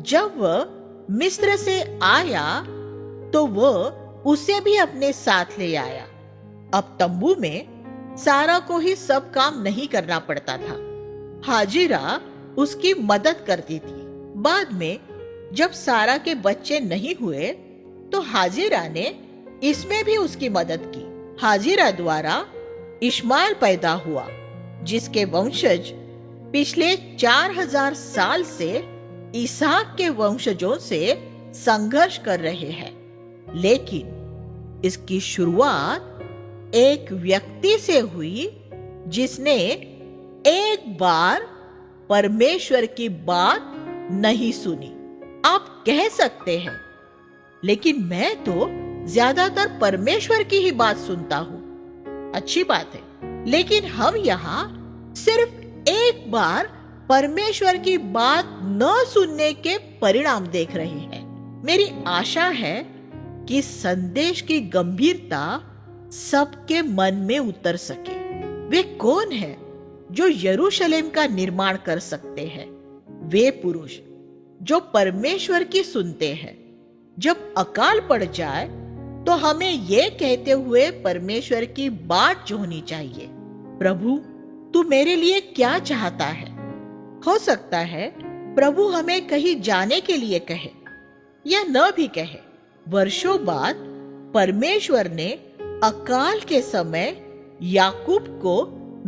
Speaker 1: जब वह मिस्र से आया तो वह उसे भी अपने साथ ले आया। अब तंबू में सारा को ही सब काम नहीं करना पड़ता था। हाजिरा उसकी मदद करती थी। बाद में जब सारा के बच्चे नहीं हुए तो हाजिरा ने इसमें भी उसकी मदद की। हाजिरा द्वारा इश्माएल पैदा हुआ, जिसके वंशज पिछले 4000 साल से इसहाक के वंशजों से संघर्ष कर रहे हैं। लेकिन इसकी शुरुआत एक व्यक्ति से हुई जिसने एक बार परमेश्वर की बात नहीं सुनी। आप कह सकते हैं, लेकिन मैं तो ज्यादातर परमेश्वर की ही बात सुनता हूँ। अच्छी बात है, लेकिन हम यहाँ सिर्फ एक बार परमेश्वर की बात न सुनने के परिणाम देख रहे हैं। मेरी आशा है कि संदेश की गंभीरता सबके मन में उतर सके। वे कौन हैं जो यरूशलेम का निर्माण कर सकते हैं? वे पुरुष जो परमेश्वर की सुनते हैं। जब अकाल पड़ जाए तो हमें ये कहते हुए परमेश्वर की बात जोहनी चाहिए, प्रभु तू मेरे लिए क्या चाहता है? हो सकता है प्रभु हमें कहीं जाने के लिए कहे या न भी कहे। वर्षों बाद परमेश्वर ने अकाल के समय याकूब को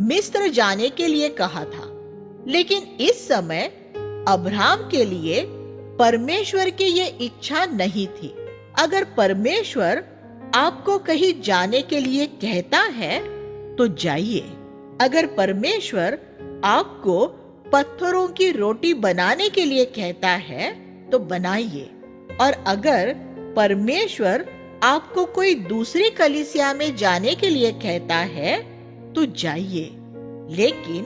Speaker 1: मिस्र जाने के लिए कहा था, लेकिन इस समय अब्राहम के लिए परमेश्वर की ये इच्छा नहीं थी। अगर परमेश्वर आपको कहीं जाने के लिए कहता है तो जाइए। अगर परमेश्वर आपको पत्थरों की रोटी बनाने के लिए कहता है तो बनाइए। और अगर परमेश्वर आपको कोई दूसरी कलीसिया में जाने के लिए कहता है तो जाइए, लेकिन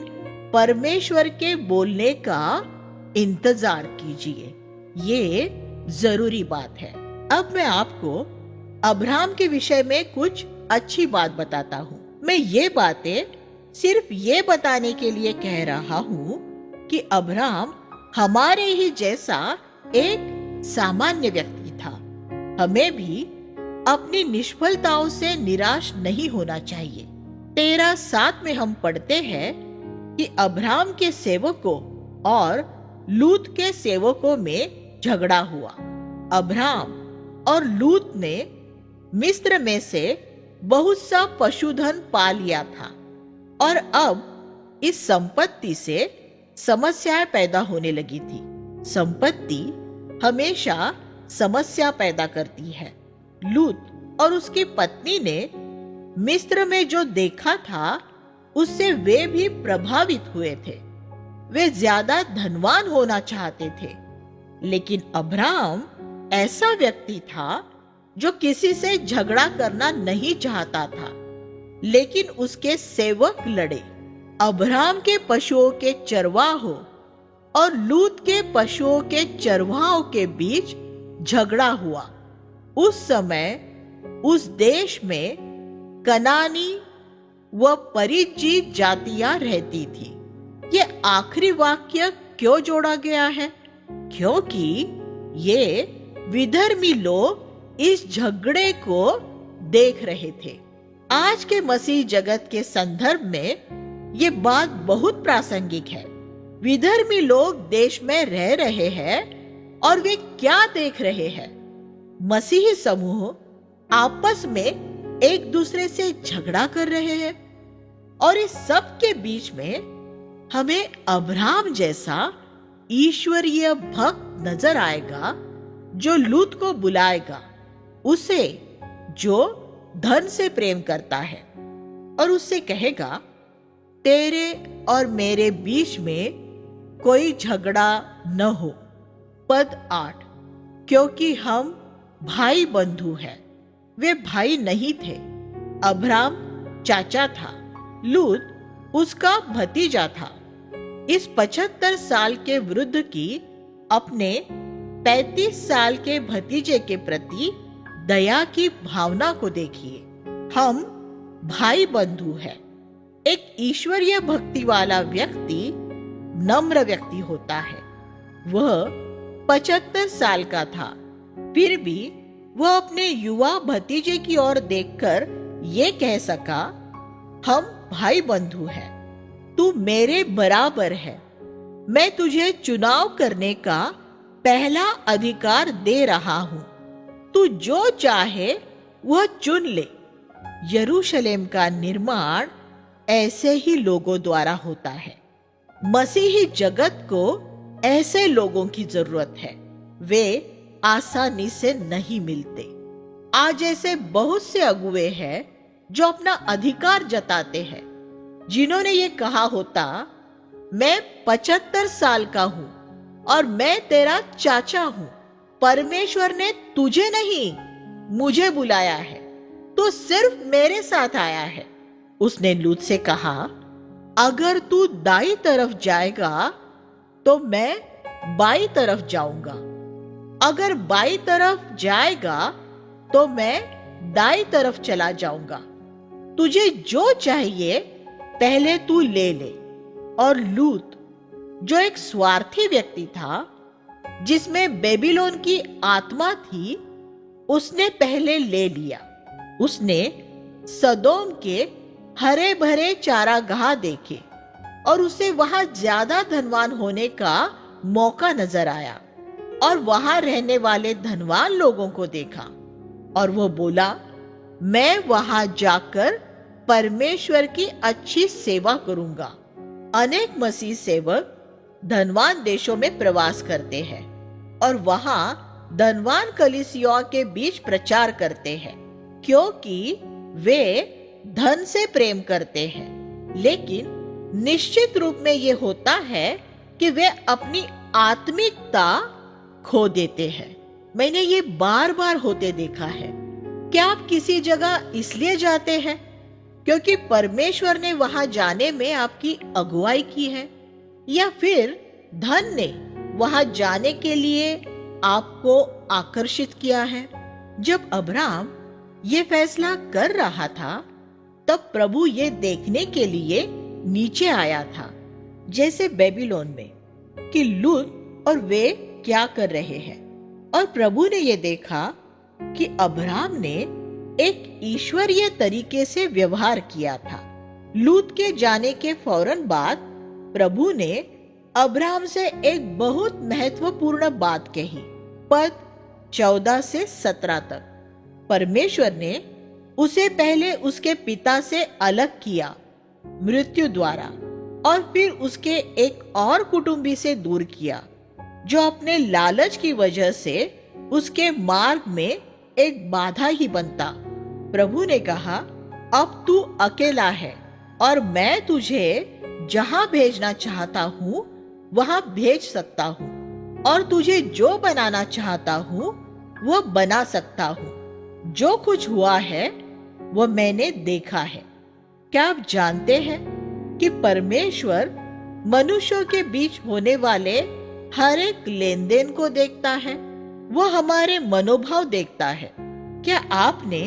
Speaker 1: परमेश्वर के बोलने का इंतजार कीजिए। ये जरूरी बात है। अब मैं आपको अब्राहम के विषय में कुछ अच्छी बात बताता हूँ। मैं ये बातें सिर्फ ये बताने के लिए कह रहा हूँ कि अब्राहम हमारे ही जैसा एक सामान्य व्यक्ति था। हमें भी अपनी निष्फलताओं से निराश नहीं होना चाहिए। 13:7 में हम पढ़ते हैं कि अब्राहम के सेवकों और लूत के सेवकों में झगड़ा हुआ। अब्राहम और लूत ने मिस्र में से बहुत सा पशुधन पा लिया था और अब इस संपत्ति से समस्याएं पैदा होने लगी थी। संपत्ति हमेशा समस्या पैदा करती है। लूत और उसकी पत्नी ने मिस्र में जो देखा था उससे वे भी प्रभावित हुए थे। वे ज्यादा धनवान होना चाहते थे, लेकिन अब्राहम ऐसा व्यक्ति था जो किसी से झगड़ा करना नहीं चाहता था, लेकिन उसके सेवक लड़े। अब्राहम के पशुओं के चरवाहों और लूत के पशुओं के चरवाहों के बीच झगड़ा हुआ। उस समय उस देश में कनानी व परिज्जी जातियां रहती थी। ये आखिरी वाक्य क्यों जोड़ा गया है? क्योंकि ये विधर्मी लोग इस झगड़े को देख रहे थे। आज के मसीह जगत के संदर्भ में ये बात बहुत प्रासंगिक है। विधर्मी लोग देश में रह रहे हैं और वे क्या देख रहे हैं? मसीही समूह आपस में एक दूसरे से झगड़ा कर रहे हैं और इस सब के बीच में हमें अब्राहम जैसा ईश्वरीय भक्त नजर आएगा जो लूत को बुलाएगा, उसे जो धन से प्रेम करता है, और उससे कहेगा तेरे और मेरे बीच में कोई झगड़ा न हो। पद 8, क्योंकि हम भाई बंधु हैं। वे भाई नहीं थे। अब्राहम चाचा था, लूत उसका भतीजा था। इस 75 साल के वृद्ध की अपने 35 साल के भतीजे के प्रति दया की भावना को देखिए। हम भाई बंधु हैं। एक ईश्वरीय भक्ति वाला व्यक्ति नम्र व्यक्ति होता है। वह 75 साल का था, फिर भी वह अपने युवा भतीजे की ओर देखकर ये कह सका, हम भाई बंधु हैं, तू मेरे बराबर है। मैं तुझे चुनाव करने का पहला अधिकार दे रहा हूं। तू जो चाहे वह चुन ले। यरूशलेम का निर्माण ऐसे ही लोगों द्वारा होता है। मसीही जगत को ऐसे लोगों की जरूरत है। वे आसानी से नहीं मिलते। आज ऐसे बहुत से अगुवे हैं जो अपना अधिकार जताते हैं, जिन्होंने ये कहा होता, मैं 75 साल का हूं और मैं तेरा चाचा हूं। परमेश्वर ने तुझे नहीं मुझे बुलाया है, तो सिर्फ मेरे साथ आया है। उसने लूत से कहा, अगर तू दाई तरफ जाएगा तो मैं बाई तरफ जाऊंगा, अगर बाई तरफ जाएगा तो मैं दाई तरफ चला जाऊंगा। तुझे जो चाहिए पहले तू ले ले। और लूत, जो एक स्वार्थी व्यक्ति था, जिसमें बेबीलोन की आत्मा थी, उसने पहले ले लिया। उसने सदोम के हरे भरे चारागाह देखे और उसे वहां ज्यादा धनवान होने का मौका नजर आया, और वहां रहने वाले धनवान लोगों को देखा, और वो बोला, मैं वहां जाकर परमेश्वर की अच्छी सेवा करूंगा। अनेक मसीह सेवक धनवान देशों में प्रवास करते हैं और वहां धनवान कलीसियाओं के बीच प्रचार करते हैं, क्योंकि वे धन से प्रेम करते हैं। लेकिन निश्चित रूप में ये होता है कि वे अपनी आत्मिकता खो देते हैं। मैंने ये बार बार होते देखा है। क्या आप किसी जगह इसलिए जाते हैं क्योंकि परमेश्वर ने वहां जाने में आपकी अगुवाई की है, या फिर धन ने वहां जाने के लिए आपको आकर्षित किया है? जब अब्राहम ये फैसला कर रहा था, तब प्रभु ये देखने के लिए नीचे आया था, जैसे बेबीलोन में, कि लूत और वे क्या कर रहे हैं। और प्रभु ने ये देखा कि अब्राहम ने एक ईश्वरीय तरीके से व्यवहार किया था। लूत के जाने के फौरन बाद प्रभु ने अब्राहम से एक बहुत महत्वपूर्ण बात कही। पद 14 से 17 तक। परमेश्वर ने उसे पहले उसके पिता से अलग किया मृत्यु द्वारा, और फिर उसके एक और कुटुंबी से दूर किया, जो अपने लालच की वजह से उसके मार्ग में एक बाधा ही बनता। प्रभु ने कहा, अब तू अकेला है और मैं तुझे जहां भेजना चाहता हूं वहां भेज सकता हूं, और तुझे जो बनाना चाहता हूं वो बना सकता हूं। जो कुछ हुआ है वो मैंने देखा है। क्या आप जानते हैं कि परमेश्वर मनुष्यों के बीच होने वाले हर एक लेन देन को देखता है? वो हमारे मनोभाव देखता है। क्या आपने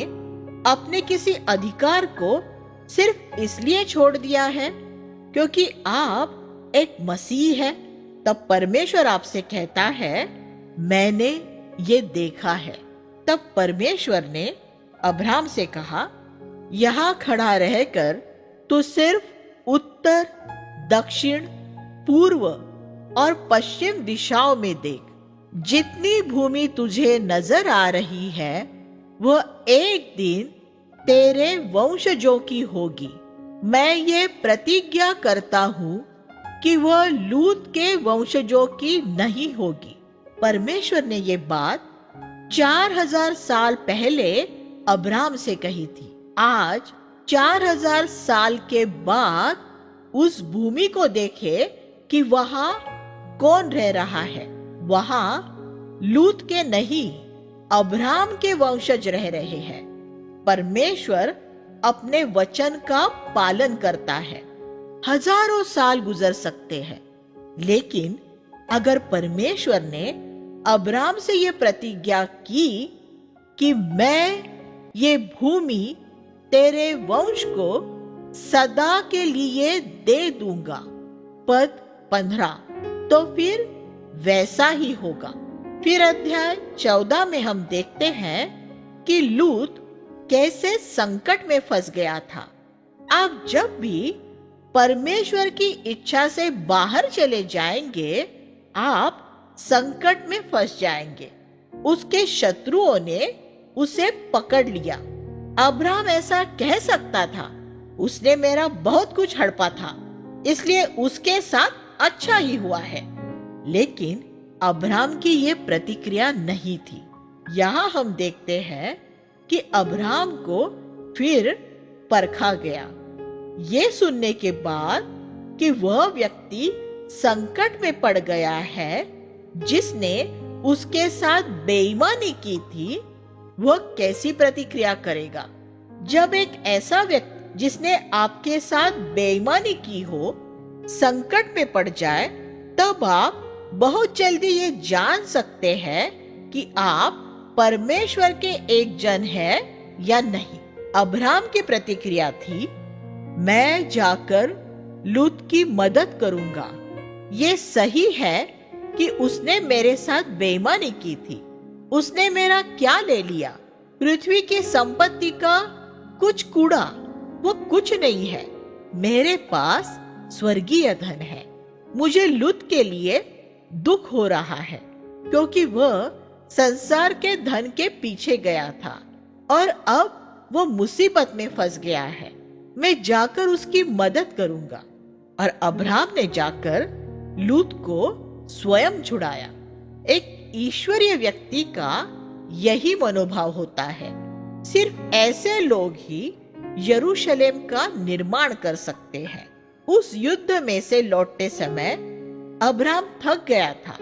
Speaker 1: अपने किसी अधिकार को सिर्फ इसलिए छोड़ दिया है क्योंकि आप एक मसीह है? तब परमेश्वर आपसे कहता है, मैंने ये देखा है। तब परमेश्वर ने अब्राहम से कहा, यहां खड़ा रहकर तू सिर्फ उत्तर, दक्षिण, पूर्व और पश्चिम दिशाओं में देख। जितनी भूमि तुझे नजर आ रही है वह एक दिन तेरे वंशजों की होगी। मैं ये प्रतिज्ञा करता हूं कि वह लूत के वंशजों की नहीं होगी। परमेश्वर ने ये बात 4000 साल पहले अब्राहम से कही थी। आज 4000 साल के बाद उस भूमि को देखे कि वहां कौन रह रहा है। वहां लूत के नहीं, अब्राहम के वंशज रह रहे हैं। परमेश्वर अपने वचन का पालन करता है। हजारों साल गुजर सकते हैं, लेकिन अगर परमेश्वर ने अब्राहम से यह प्रतिज्ञा की कि मैं ये भूमि तेरे वंश को सदा के लिए दे दूंगा, पद 15, तो फिर वैसा ही होगा। फिर अध्याय 14 में हम देखते हैं कि लूत कैसे संकट में फंस गया था। आप जब भी परमेश्वर की इच्छा से बाहर चले जाएंगे, आप संकट में फंस जाएंगे। उसके शत्रुओं ने उसे पकड़ लिया। अब्राहम ऐसा कह सकता था, उसने मेरा बहुत कुछ हड़पा था, इसलिए उसके साथ अच्छा ही हुआ है। लेकिन अब्राहम की ये प्रतिक्रिया नहीं थी। यहाँ हम देखते हैं कि अब्राहम को फिर परखा गया। ये सुनने के बाद कि वह व्यक्ति संकट में पड़ गया है जिसने उसके साथ बेईमानी की थी, वह कैसी प्रतिक्रिया करेगा। जब एक ऐसा व्यक्ति जिसने आपके साथ बेईमानी की हो संकट में पड़ जाए, तब आप बहुत जल्दी ये जान सकते हैं कि आप परमेश्वर के एक जन हैं या नहीं। अब्राहम की प्रतिक्रिया थी, मैं जाकर लूत की मदद करूंगा। ये सही है कि उसने मेरे साथ बेईमानी की थी। उसने मेरा क्या ले लिया? पृथ्वी की संपत्ति का कुछ कूड़ा, वो कुछ नहीं है। मेरे पास स्वर्गीय धन है। मुझे लूत के लिए दुख हो रहा है क्योंकि वह संसार के धन के पीछे गया था और अब वो मुसीबत में फंस गया है। मैं जाकर उसकी मदद करूंगा। और अब्राहम ने जाकर लूत को स्वयं छुड़ाया। एक ईश्वरीय व्यक्ति का यही मनोभाव होता है। सिर्फ ऐसे लोग ही यरूशलेम का निर्माण कर सकते हैं। उस युद्ध में से लौटते समय अब्राहम थक गया था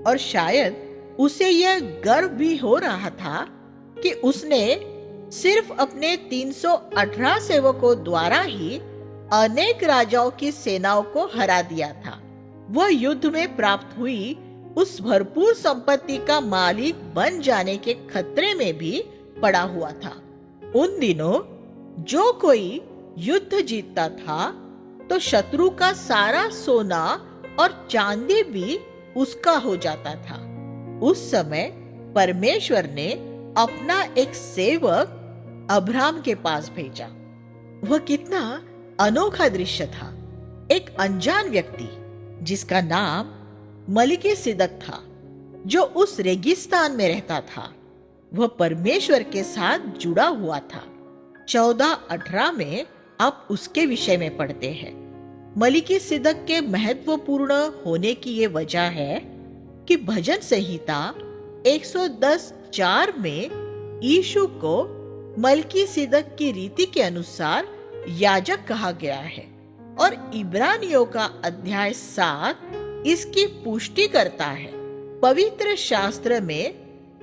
Speaker 1: और शायद उसे यह गर्व भी हो रहा था कि उसने सिर्फ अपने 318 सेवकों द्वारा ही अनेक राजाओं की सेनाओं को हरा दिया था। वह युद्ध में प्राप्त हुई उस भरपूर संपत्ति का मालिक बन जाने के खतरे में भी पड़ा हुआ था। उन दिनों जो कोई युद्ध जीतता था तो शत्रु का सारा सोना और चांदी भी उसका हो जाता था। उस समय परमेश्वर ने अपना एक सेवक अब्राम के पास भेजा। वह कितना अनोखा दृश्य था। एक अनजान व्यक्ति जिसका नाम मलिकिसिदक था, जो उस रेगिस्तान में रहता था, वह परमेश्वर के साथ जुड़ा हुआ था। 14:18 में आप उसके विषय में पढ़ते हैं। मलिकिसिदक के महत्वपूर्ण होने की ये वजह है कि भजन संहिता 110:4 में यीशु को मलिकिसिदक की रीति के अनुसार याजक कहा गया है और इब्रानियों का अध्याय 7 इसकी पुष्टि करता है। पवित्र शास्त्र में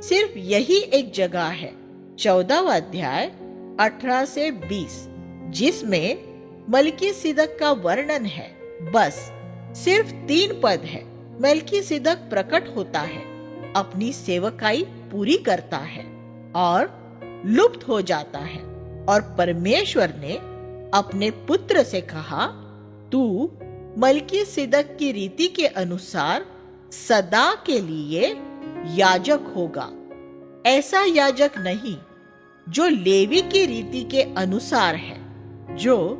Speaker 1: सिर्फ यही एक जगह है, 14वां अध्याय 18 से 20, जिसमें मलिकिसिदक का वर्णन है। बस सिर्फ 3 पद है। मलिकिसिदक प्रकट होता है, अपनी सेवकाई पूरी करता है और लुप्त हो जाता है, और परमेश्वर ने अपने पुत्र से कहा, तू मलिकिसिदक की रीति के अनुसार सदा के लिए याजक होगा। ऐसा याजक नहीं जो लेवी की रीति के अनुसार है, जो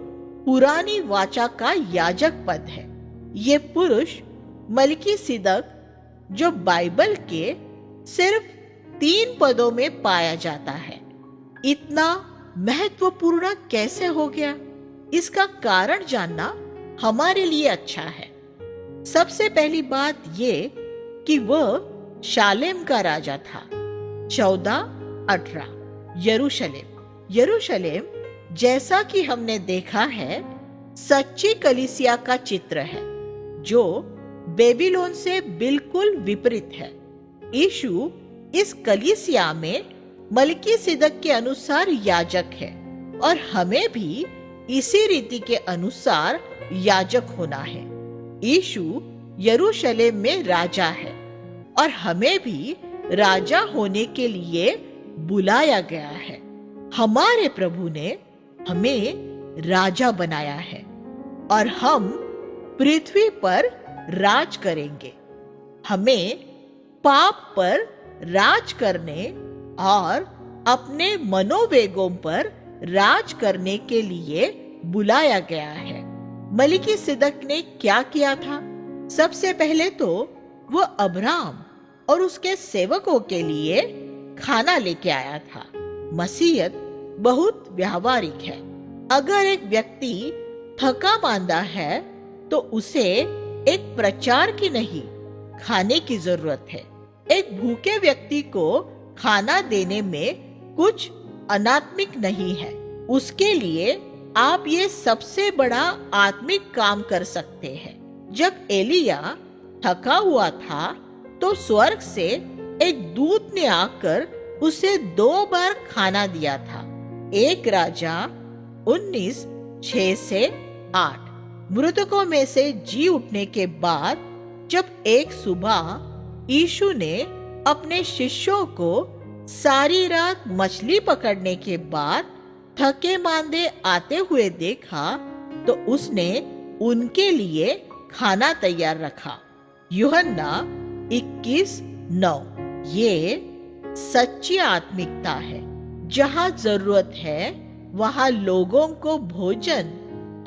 Speaker 1: पुरानी वाचा का याजक पद है। ये पुरुष मलिकिसिदक जो बाइबल के सिर्फ 3 पदों में पाया जाता है, इतना महत्वपूर्ण कैसे हो गया? इसका कारण जानना हमारे लिए अच्छा है। सबसे पहली बात ये कि वह शालेम का राजा था। 14:18 यरूशलेम जैसा कि हमने देखा है, सच्ची कलीसिया का चित्र है, जो बेबीलोन से बिल्कुल विपरीत है। यीशु इस कलीसिया में मलिकिसिदक के अनुसार याजक है और हमें भी इसी रीति के अनुसार याजक होना है। यीशु यरूशलेम में राजा है और हमें भी राजा होने के लिए बुलाया गया है। हमारे प्रभु ने हमें राजा बनाया है और हम पृथ्वी पर राज करेंगे। हमें पाप पर राज करने और अपने मनोवेगों पर राज करने के लिए बुलाया गया है। मलिकिसिदक ने क्या किया था? सबसे पहले तो वह अब्राम और उसके सेवकों के लिए खाना लेके आया था। मसीहत बहुत व्यावहारिक है। अगर एक व्यक्ति थका मांदा है तो उसे एक प्रचार की नहीं, खाने की जरूरत है। एक भूखे व्यक्ति को खाना देने में कुछ अनात्मिक नहीं है। उसके लिए आप ये सबसे बड़ा आत्मिक काम कर सकते हैं। जब एलिया थका हुआ था तो स्वर्ग से एक दूत ने आकर उसे 2 बार खाना दिया था। 1 राजा 19:6-8। मृतकों में से जी उठने के बाद जब एक सुबह यीशु ने अपने शिष्यों को सारी रात मछली पकड़ने के बाद थके मांदे आते हुए देखा तो उसने उनके लिए खाना तैयार रखा। यूहन्ना 21:9। ये सच्ची आत्मिकता है। जहाँ जरूरत है वहाँ लोगों को भोजन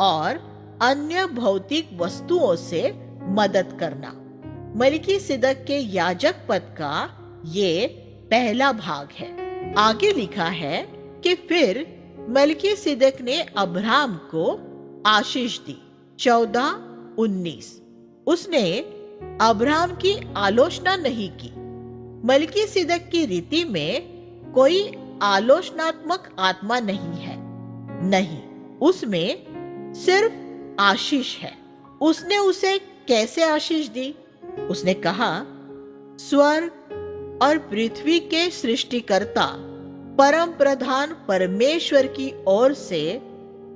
Speaker 1: और अन्य भौतिक वस्तुओं से मदद करना। मलिकिसिदक के याजक पद का ये पहला भाग है। आगे लिखा है कि फिर मलिकिसिदक ने अब्राहम को आशीष दी। 14:19। उसने अब्राहम की आलोचना नहीं की। मलिकिसिदक की रीति में कोई आलोचनात्मक आत्मा नहीं है। नहीं, उसमें सिर्फ आशीष है। उसने उसे कैसे आशीष दी? उसने कहा, स्वर्ग और पृथ्वी के सृष्टिकर्ता परम प्रधान परमेश्वर की ओर से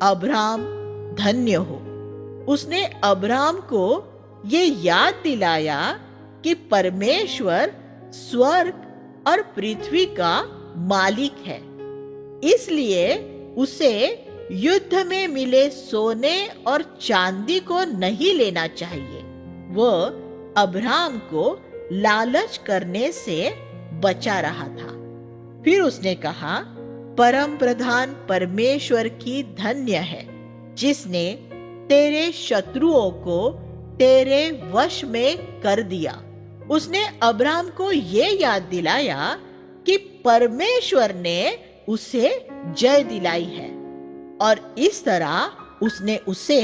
Speaker 1: अब्राम धन्य हो। उसने अब्राम को ये याद दिलाया कि परमेश्वर स्वर्ग और पृथ्वी का मालिक है, इसलिए उसे युद्ध में मिले सोने और चांदी को नहीं लेना चाहिए। वह अब्राम को लालच करने से बचा रहा था। फिर उसने कहा, परम प्रधान परमेश्वर की धन्य है जिसने तेरे शत्रुओं को तेरे वश में कर दिया। उसने अब्राम को ये याद दिलाया कि परमेश्वर ने उसे जय दिलाई है और इस तरह उसने उसे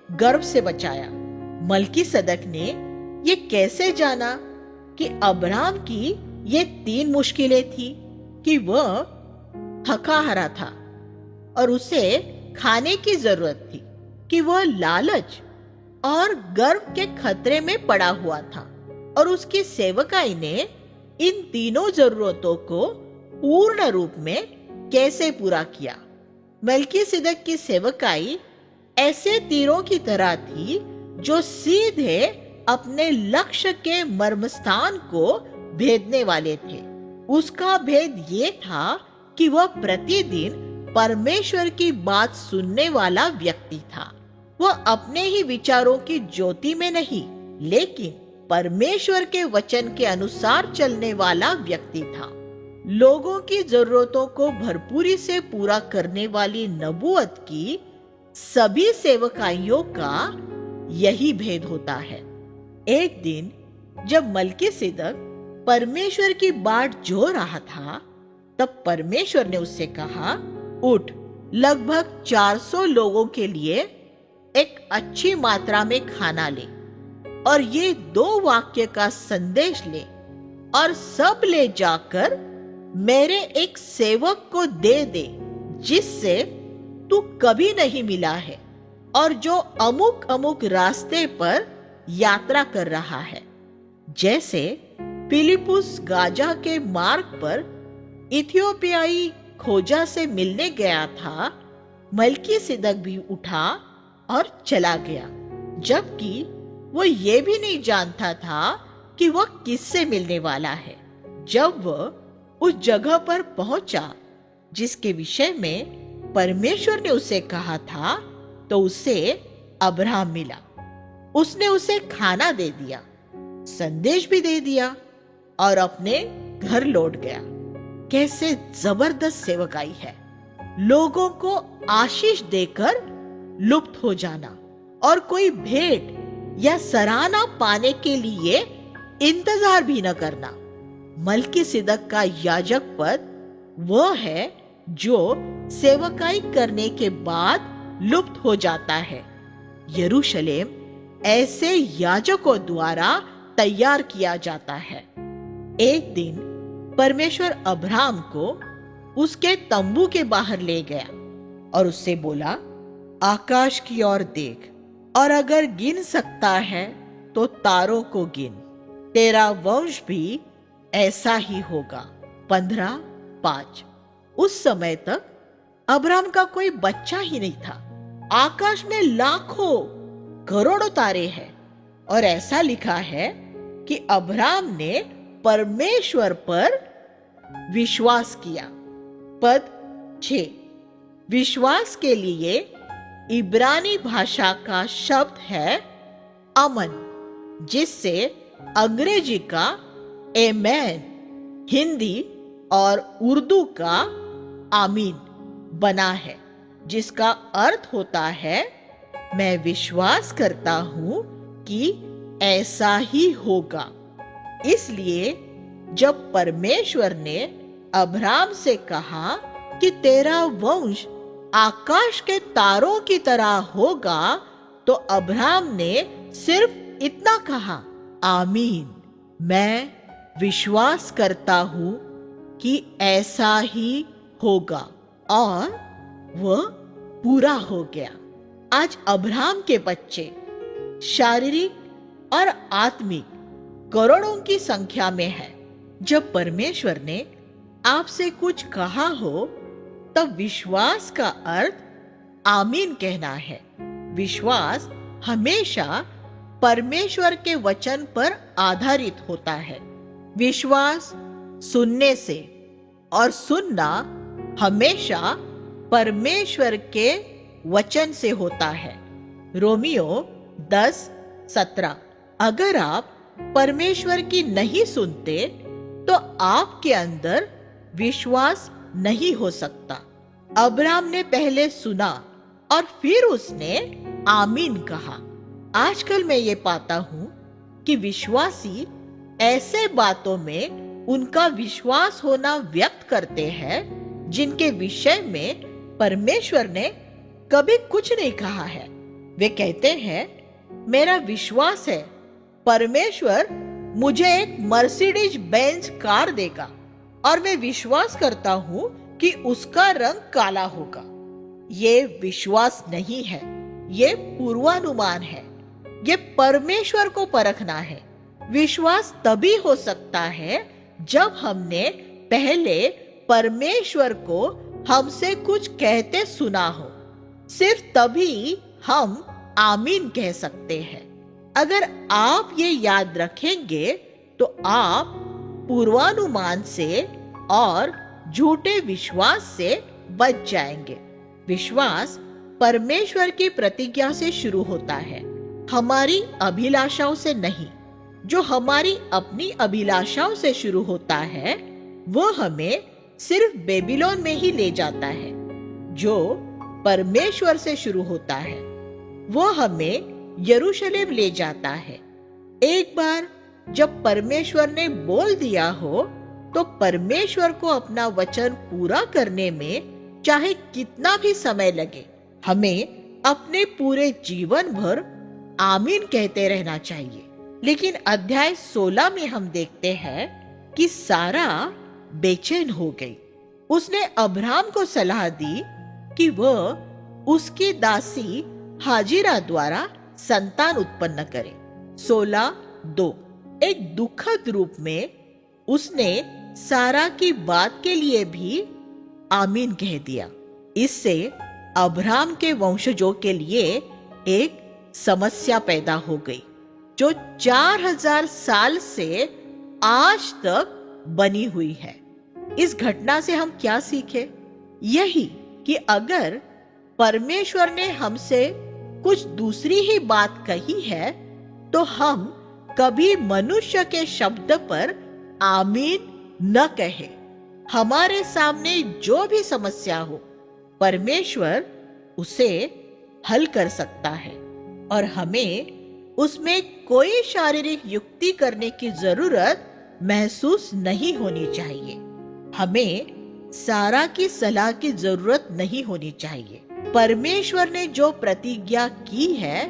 Speaker 1: गर्व से बचाया। मलकीसदक ने ये कैसे जाना कि अब्राम की ये 3 मुश्किलें थी कि वह थका हारा था और उसे खाने की जरूरत थी, कि वह लालच और गर्व के खतरे में पड़ा हुआ था और उसकी सेवकाई ने इन तीनों जरूरतों को पूर्ण रूप में कैसे पूरा किया। मलकीसदक की सेवकाई ऐसे तीरों की तरह थी जो सीधे अपने लक्ष्य के मर्मस्थान को भेदने वाले थे। उसका भेद ये था कि वह प्रतिदिन परमेश्वर की बात सुनने वाला व्यक्ति था। वह अपने ही विचारों की ज्योति में नहीं, लेकिन परमेश्वर के वचन के अनुसार चलने वाला व्यक्ति था। लोगों की जरूरतों को भरपूरी से पूरा करने वाली नबूवत की सभी सेवकाइयों का यही भेद होता है। एक दिन जब मलकीसदक परमेश्वर की बाट जो रहा था, तब परमेश्वर ने उससे कहा, उठ, लगभग 400 लोगों के लिए एक अच्छी मात्रा में खाना ले और ये 2 वाक्य का संदेश ले और सब ले जाकर मेरे एक सेवक को दे दे जिससे तू कभी नहीं मिला है और जो अमुक अमुक रास्ते पर यात्रा कर रहा है। जैसे फिलिपुस गाजा के मार्ग पर इथियोपियाई खोजा से मिलने गया था, मलकीसदक भी उठा और चला गया, जबकि वो ये भी नहीं जानता था कि वह किससे मिलने वाला है। जब वह उस जगह पर पहुंचा जिसके विषय में परमेश्वर ने उसे कहा था, तो उसे अब्राहम मिला। उसने उसे खाना दे दिया, संदेश भी दे दिया और अपने घर लौट गया। कैसे जबरदस्त सेवकाई है! लोगों को आशीष देकर लुप्त हो जाना और कोई भेंट या सराहना पाने के लिए इंतजार भी न करना। मलकीसदक का याजक पद वह है जो सेवकाई करने के बाद लुप्त हो जाता है। यरूशलेम ऐसे याजकों द्वारा तैयार किया जाता है। एक दिन परमेश्वर अब्राहम को उसके तंबू के बाहर ले गया और उससे बोला, आकाश की ओर देख और अगर गिन सकता है तो तारों को गिन, तेरा वंश भी ऐसा ही होगा। 15:5। उस समय तक अब्राहम का कोई बच्चा ही नहीं था। आकाश में लाखों करोड़ों तारे हैं और ऐसा लिखा है कि अब्राहम ने परमेश्वर पर विश्वास किया। पद 6। विश्वास के लिए इब्रानी भाषा का शब्द है अमन, जिससे अंग्रेजी का एमेन, हिंदी और उर्दू का आमीन बना है, जिसका अर्थ होता है मैं विश्वास करता हूं कि ऐसा ही होगा। इसलिए जब परमेश्वर ने अब्राहम से कहा कि तेरा वंश आकाश के तारों की तरह होगा, तो अब्राहम ने सिर्फ इतना कहा, आमीन, मैं विश्वास करता हूं कि ऐसा ही होगा, और वह पूरा हो गया। आज अब्राहम के बच्चे शारीरिक और आत्मिक करोड़ों की संख्या में है, जब परमेश्वर ने आपसे कुछ कहा हो तब विश्वास का अर्थ आमीन कहना है। विश्वास हमेशा परमेश्वर के वचन पर आधारित होता है। विश्वास सुनने से और सुनना हमेशा परमेश्वर के वचन से होता है। रोमियो 10:17। अगर आप परमेश्वर की नहीं सुनते तो आपके अंदर विश्वास नहीं हो सकता। अब्राहम ने पहले सुना और फिर उसने आमीन कहा। आजकल मैं ये पाता हूं कि विश्वासी ऐसे बातों में उनका विश्वास होना व्यक्त करते हैं जिनके विषय में परमेश्वर ने कभी कुछ नहीं कहा है। वे कहते हैं, मेरा विश्वास है परमेश्वर मुझे एक मर्सिडीज बेंज कार देगा और मैं विश्वास करता हूं कि उसका रंग काला होगा। ये विश्वास नहीं है, ये पूर्वानुमान है। ये परमेश्वर को परखना है। विश्वास तभी हो सकता है जब हमने पहले परमेश्वर को हमसे कुछ कहते सुना हो। सिर्फ तभी हम आमीन कह सकते हैं। अगर आप ये याद रखेंगे तो आप पूर्वानुमान से और झूठे विश्वास से बच जाएंगे। विश्वास परमेश्वर की प्रतिज्ञा से शुरू होता है, हमारी अभिलाषाओं से नहीं। जो हमारी अपनी अभिलाषाओं से शुरू होता है वो हमें सिर्फ बेबीलोन में ही ले जाता है। जो परमेश्वर से शुरू होता है वो हमें यरूशलेम ले जाता है। एक बार जब परमेश्वर ने बोल दिया हो तो परमेश्वर को अपना वचन पूरा करने में चाहे कितना भी समय लगे, हमें अपने पूरे जीवन भर आमीन कहते रहना चाहिए। लेकिन अध्याय 16 में हम देखते हैं कि सारा बेचैन हो गई। उसने अब्राहम को सलाह दी कि वह उसकी दासी हाजिरा द्वारा संतान उत्पन्न करे। 16:2। एक दुखद रूप में उसने सारा की बात के लिए भी आमीन कह दिया। इससे अब्राहम के वंशजों के लिए एक समस्या पैदा हो गई जो 4000 साल से आज तक बनी हुई है। इस घटना से हम क्या सीखे? यही कि अगर परमेश्वर ने हमसे कुछ दूसरी ही बात कही है तो हम कभी मनुष्य के शब्द पर आमीन न कहे। हमारे सामने जो भी समस्या हो परमेश्वर उसे हल कर सकता है और हमें उसमें कोई शारीरिक युक्ति करने की जरूरत महसूस नहीं होनी चाहिए। हमें सारा की सलाह की जरूरत नहीं होनी चाहिए। परमेश्वर ने जो प्रतिज्ञा की है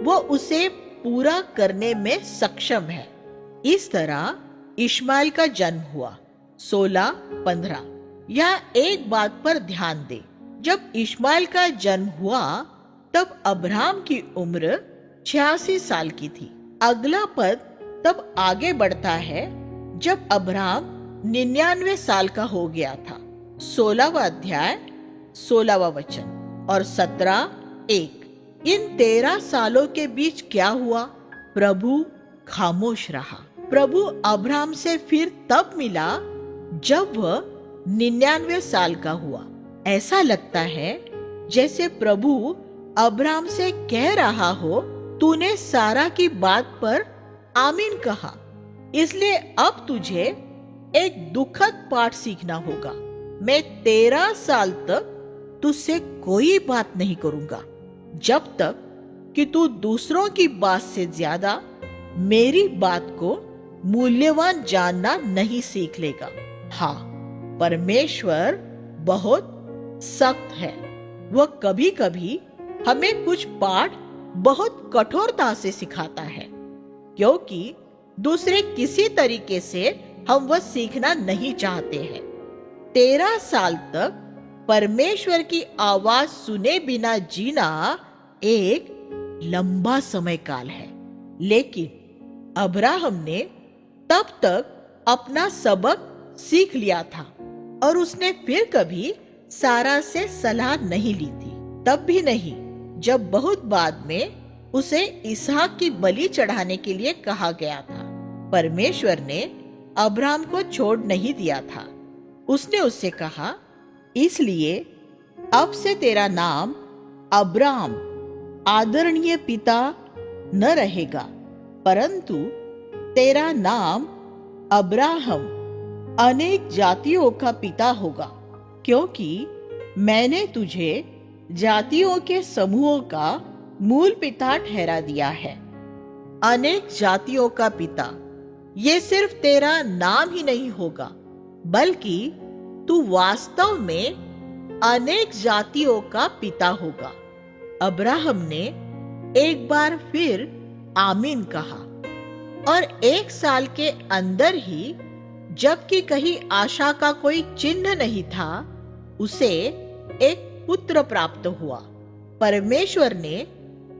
Speaker 1: वो उसे पूरा करने में सक्षम है। इस तरह इश्माइल का जन्म हुआ। 16:15। यह एक बात पर ध्यान दे, जब इश्माइल का जन्म हुआ तब अब्राहम की उम्र 86 साल की थी। अगला पद तब आगे बढ़ता है जब अब्राहम 99 साल का हो गया था। 16वां अध्याय 16वां वचन और 17:1। इन 13 सालों के बीच क्या हुआ? प्रभु खामोश रहा। प्रभु अब्राहम से फिर तब मिला जब वह 99 साल का हुआ। ऐसा लगता है जैसे प्रभु अब्राहम से कह रहा हो, तूने सारा की बात पर आमीन कहा, इसलिए अब तुझे एक दुखद पाठ सीखना होगा। मैं 13 साल तक तुझसे कोई बात नहीं करूंगा जब तक कि तू दूसरों की बात से ज्यादा मेरी बात को मूल्यवान जानना नहीं सीख लेगा। हाँ, परमेश्वर बहुत सख्त है। वह कभी कभी हमें कुछ पाठ बहुत कठोरता से सिखाता है क्योंकि दूसरे किसी तरीके से हम वह सीखना नहीं चाहते हैं। 13 साल तक परमेश्वर की आवाज सुने बिना जीना एक लंबा समय काल है, लेकिन अब्राहम ने तब तक अपना सबक सीख लिया था और उसने फिर कभी सारा से सलाह नहीं ली थी। तब भी नहीं जब बहुत बाद में उसे इसहाक की बलि चढ़ाने के लिए कहा गया था। परमेश्वर ने अब्राहम को छोड़ नहीं दिया था। उसने उससे कहा, इसलिए अब से तेरा नाम अब्राम आदरणीय पिता न रहेगा, परंतु तेरा नाम अब्राहम अनेक जातियों का पिता होगा, क्योंकि मैंने तुझे जातियों के समूहों का मूल पिता ठहरा दिया है। अनेक जातियों का पिता, ये सिर्फ तेरा नाम ही नहीं होगा, बल्कि तू वास्तव में अनेक जातियों का पिता होगा। अब्राहम ने एक बार फिर आमीन कहा और 1 साल के अंदर ही, जबकि कहीं आशा का कोई चिन्ह नहीं था, उसे एक पुत्र प्राप्त हुआ। परमेश्वर ने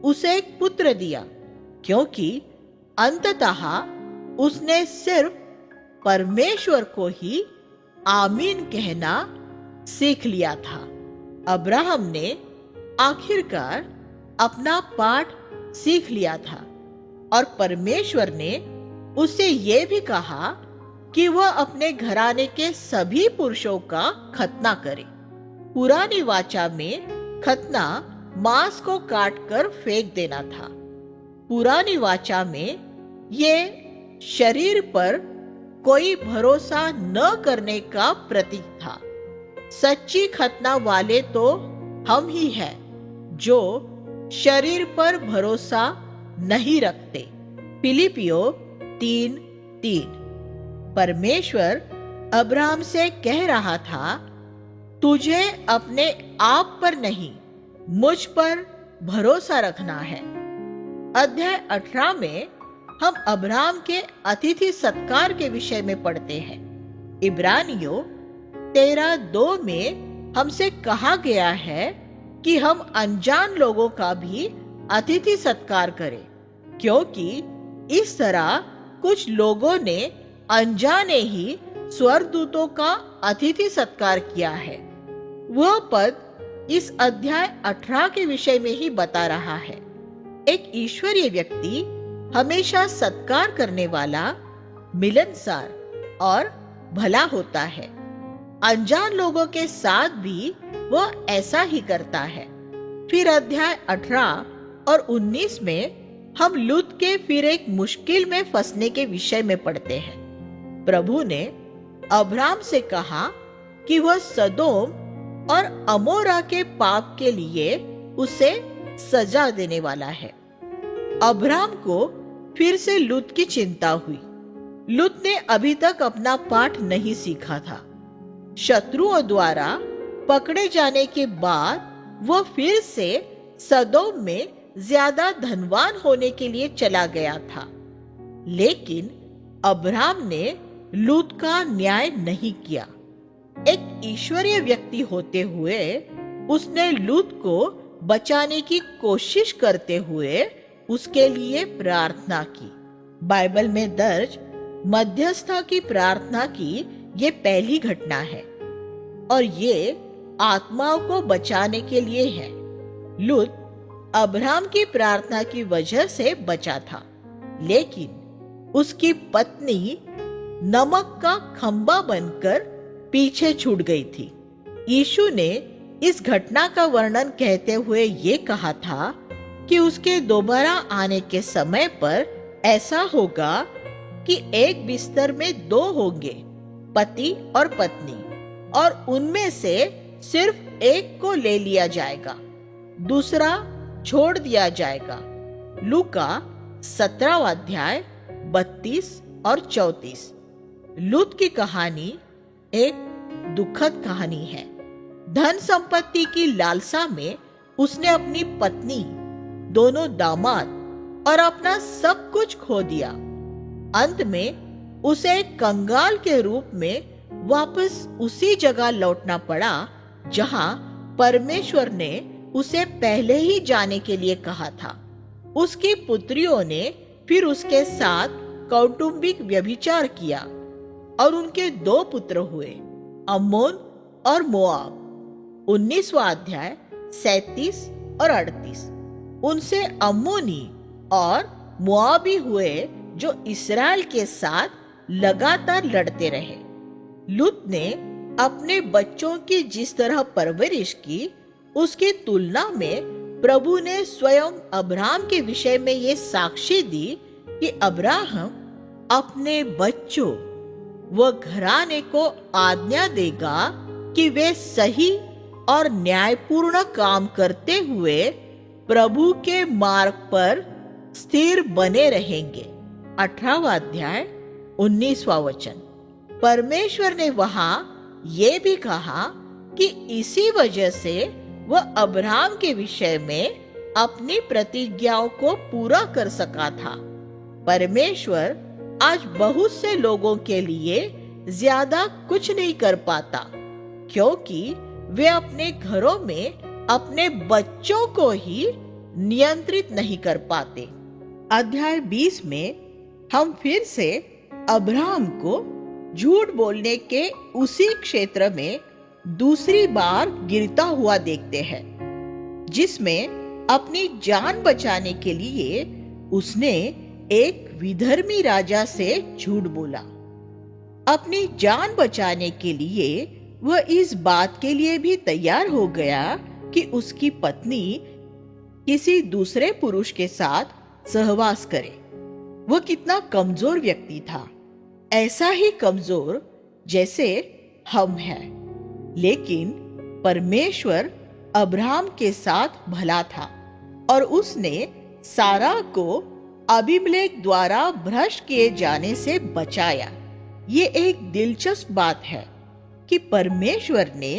Speaker 1: उसे एक पुत्र दिया, क्योंकि अंततः उसने सिर्फ परमेश्वर को ही आमीन कहना सीख लिया था। अब्राहम ने आखिरकार अपना पाठ सीख लिया था और परमेश्वर ने उससे यह भी कहा कि वह अपने घराने के सभी पुरुषों का खतना करे। पुरानी वाचा में खतना मांस को काटकर फेंक देना था। पुरानी वाचा में ये शरीर पर कोई भरोसा न करने का प्रतीक था। सच्ची खतना वाले तो हम ही हैं, जो शरीर पर भरोसा नहीं रखते। फिलिपियों 3:3। परमेश्वर अब्राहम से कह रहा था, तुझे अपने आप पर नहीं, मुझ पर भरोसा रखना है। अध्याय 18 में हम अब्राहम के अतिथि सत्कार के विषय में पढ़ते हैं। इब्रानियों 13:2 में हमसे कहा गया है कि हम अनजान लोगों का भी अतिथि सत्कार करें, क्योंकि इस तरह कुछ लोगों ने अनजाने ही स्वर्गदूतों का अतिथि सत्कार किया है। वह पद इस अध्याय 18 के विषय में ही बता रहा है। एक ईश्वरीय व्यक्ति हमेशा सत्कार करने वाला, मिलनसार और भला होता है। अनजान लोगों के साथ भी वह ऐसा ही करता है। फिर अध्याय 18 और 19 में हम लूत के फिर एक मुश्किल में फंसने के विषय में पढ़ते हैं। प्रभु ने अब्राहम से कहा कि वह सदोम और अमोरा के पाप के लिए उसे सजा देने वाला है। अब्राहम को फिर से लूत की चिंता हुई। लूत ने अभी तक अपना पाठ नहीं सीखा था। शत्रुओं द्वारा पकड़े जाने के बाद वह फिर से सदोम में ज्यादा धनवान होने के लिए चला गया था। लेकिन अब्राहम ने लूत का न्याय नहीं किया। एक ईश्वरीय व्यक्ति होते हुए उसने लूत को बचाने की कोशिश करते हुए उसके लिए प्रार्थना की। बाइबल में दर्ज मध्यस्थता की प्रार्थना की ये पहली घटना है और ये आत्माओं को बचाने के लिए है। लूत अब्राहम की प्रार्थना की वजह से बचा था, लेकिन उसकी पत्नी नमक का खंबा बनकर पीछे छूट गई थी। यीशु ने इस घटना का वर्णन कहते हुए ये कहा था कि उसके दोबारा आने के समय पर ऐसा होगा कि एक बिस्तर में 2 होंगे, पति और पत्नी, और उनमें से सिर्फ एक को ले लिया जाएगा, दूसरा छोड़ दिया जाएगा। लूका 17 अध्याय 32 और 34। लूत की कहानी एक दुखद कहानी है। धन संपत्ति की लालसा में उसने अपनी पत्नी, दोनों दामाद और अपना सब कुछ खो दिया। अंत में उसे कंगाल के रूप में वापस उसी जगह लौटना पड़ा जहां परमेश्वर ने उसे पहले ही जाने के लिए कहा था। उसकी पुत्रियों ने फिर उसके साथ कौटुंबिक व्यभिचार किया। और उनके 2 पुत्र हुए, अम्मोन और मोआब। 19वां अध्याय 37 और 38। उनसे अम्मोनी और मोआबी हुए जो इसराइल के साथ लगातार लड़ते रहे। लूत ने अपने बच्चों की जिस तरह परवरिश की, उसकी तुलना में प्रभु ने स्वयं अब्राहम के विषय में ये साक्षी दी कि अब्राहम अपने बच्चों व घराने को आज्ञा देगा कि वे सही और न्यायपूर्ण काम करते हुए प्रभु के मार्ग पर स्थिर बने रहेंगे। 18वां अध्याय 19वां वचन। परमेश्वर ने वहां ये भी कहा कि इसी वजह से वह अब्राहम के विषय में अपनी प्रतिज्ञाओं को पूरा कर सका था। परमेश्वर आज बहुत से लोगों के लिए ज्यादा कुछ नहीं कर पाता, क्योंकि वे अपने घरों में अपने बच्चों को ही नियंत्रित नहीं कर पाते। अध्याय 20 में हम फिर से अब्राहम को झूठ बोलने के उसी क्षेत्र में दूसरी बार गिरता हुआ देखते हैं, जिसमें अपनी जान बचाने के लिए उसने एक विधर्मी राजा से झूठ बोला। अपनी जान बचाने के लिए वह इस बात के लिए भी तैयार हो गया कि उसकी पत्नी किसी दूसरे पुरुष के साथ सहवास करे। वह कितना कमजोर व्यक्ति था, ऐसा ही कमजोर जैसे हम हैं। लेकिन परमेश्वर अब्राहम के साथ भला था और उसने सारा को अबीमेलेक द्वारा भ्रष्ट किए जाने से बचाया। ये एक दिलचस्प बात है कि परमेश्वर ने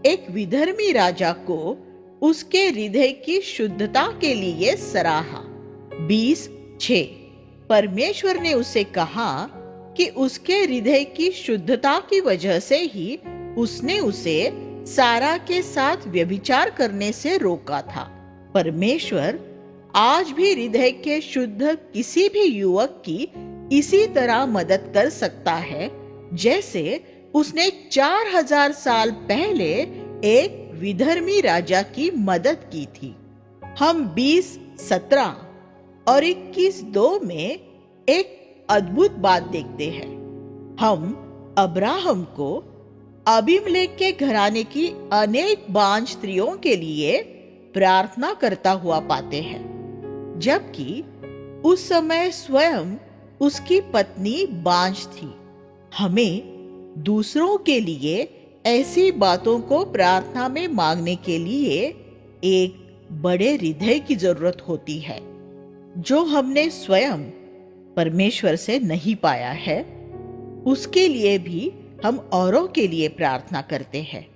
Speaker 1: एक विधर्मी राजा को उसके हृदय की शुद्धता के लिए सराहा। 20:6। परमेश्वर ने उसे कहा कि उसके हृदय की शुद्धता की वजह से ही उसने उसे सारा के साथ व्यभिचार करने से रोका था। परमेश्वर आज भी हृदय के शुद्ध किसी भी युवक की इसी तरह मदद कर सकता है, जैसे उसने 4000 साल पहले एक विधर्मी राजा की मदद की थी। हम 20:17 और 21:2 में एक अद्भुत बात देखते हैं। हम अब्राहम को अबीमेलेक के घराने की अनेक बांझ स्त्रियों के लिए प्रार्थना करता हुआ पाते हैं, जबकि उस समय स्वयं उसकी पत्नी बांझ थी। हमें दूसरों के लिए ऐसी बातों को प्रार्थना में मांगने के लिए एक बड़े हृदय की जरूरत होती है, जो हमने स्वयं परमेश्वर से नहीं पाया है। उसके लिए भी हम औरों के लिए प्रार्थना करते हैं।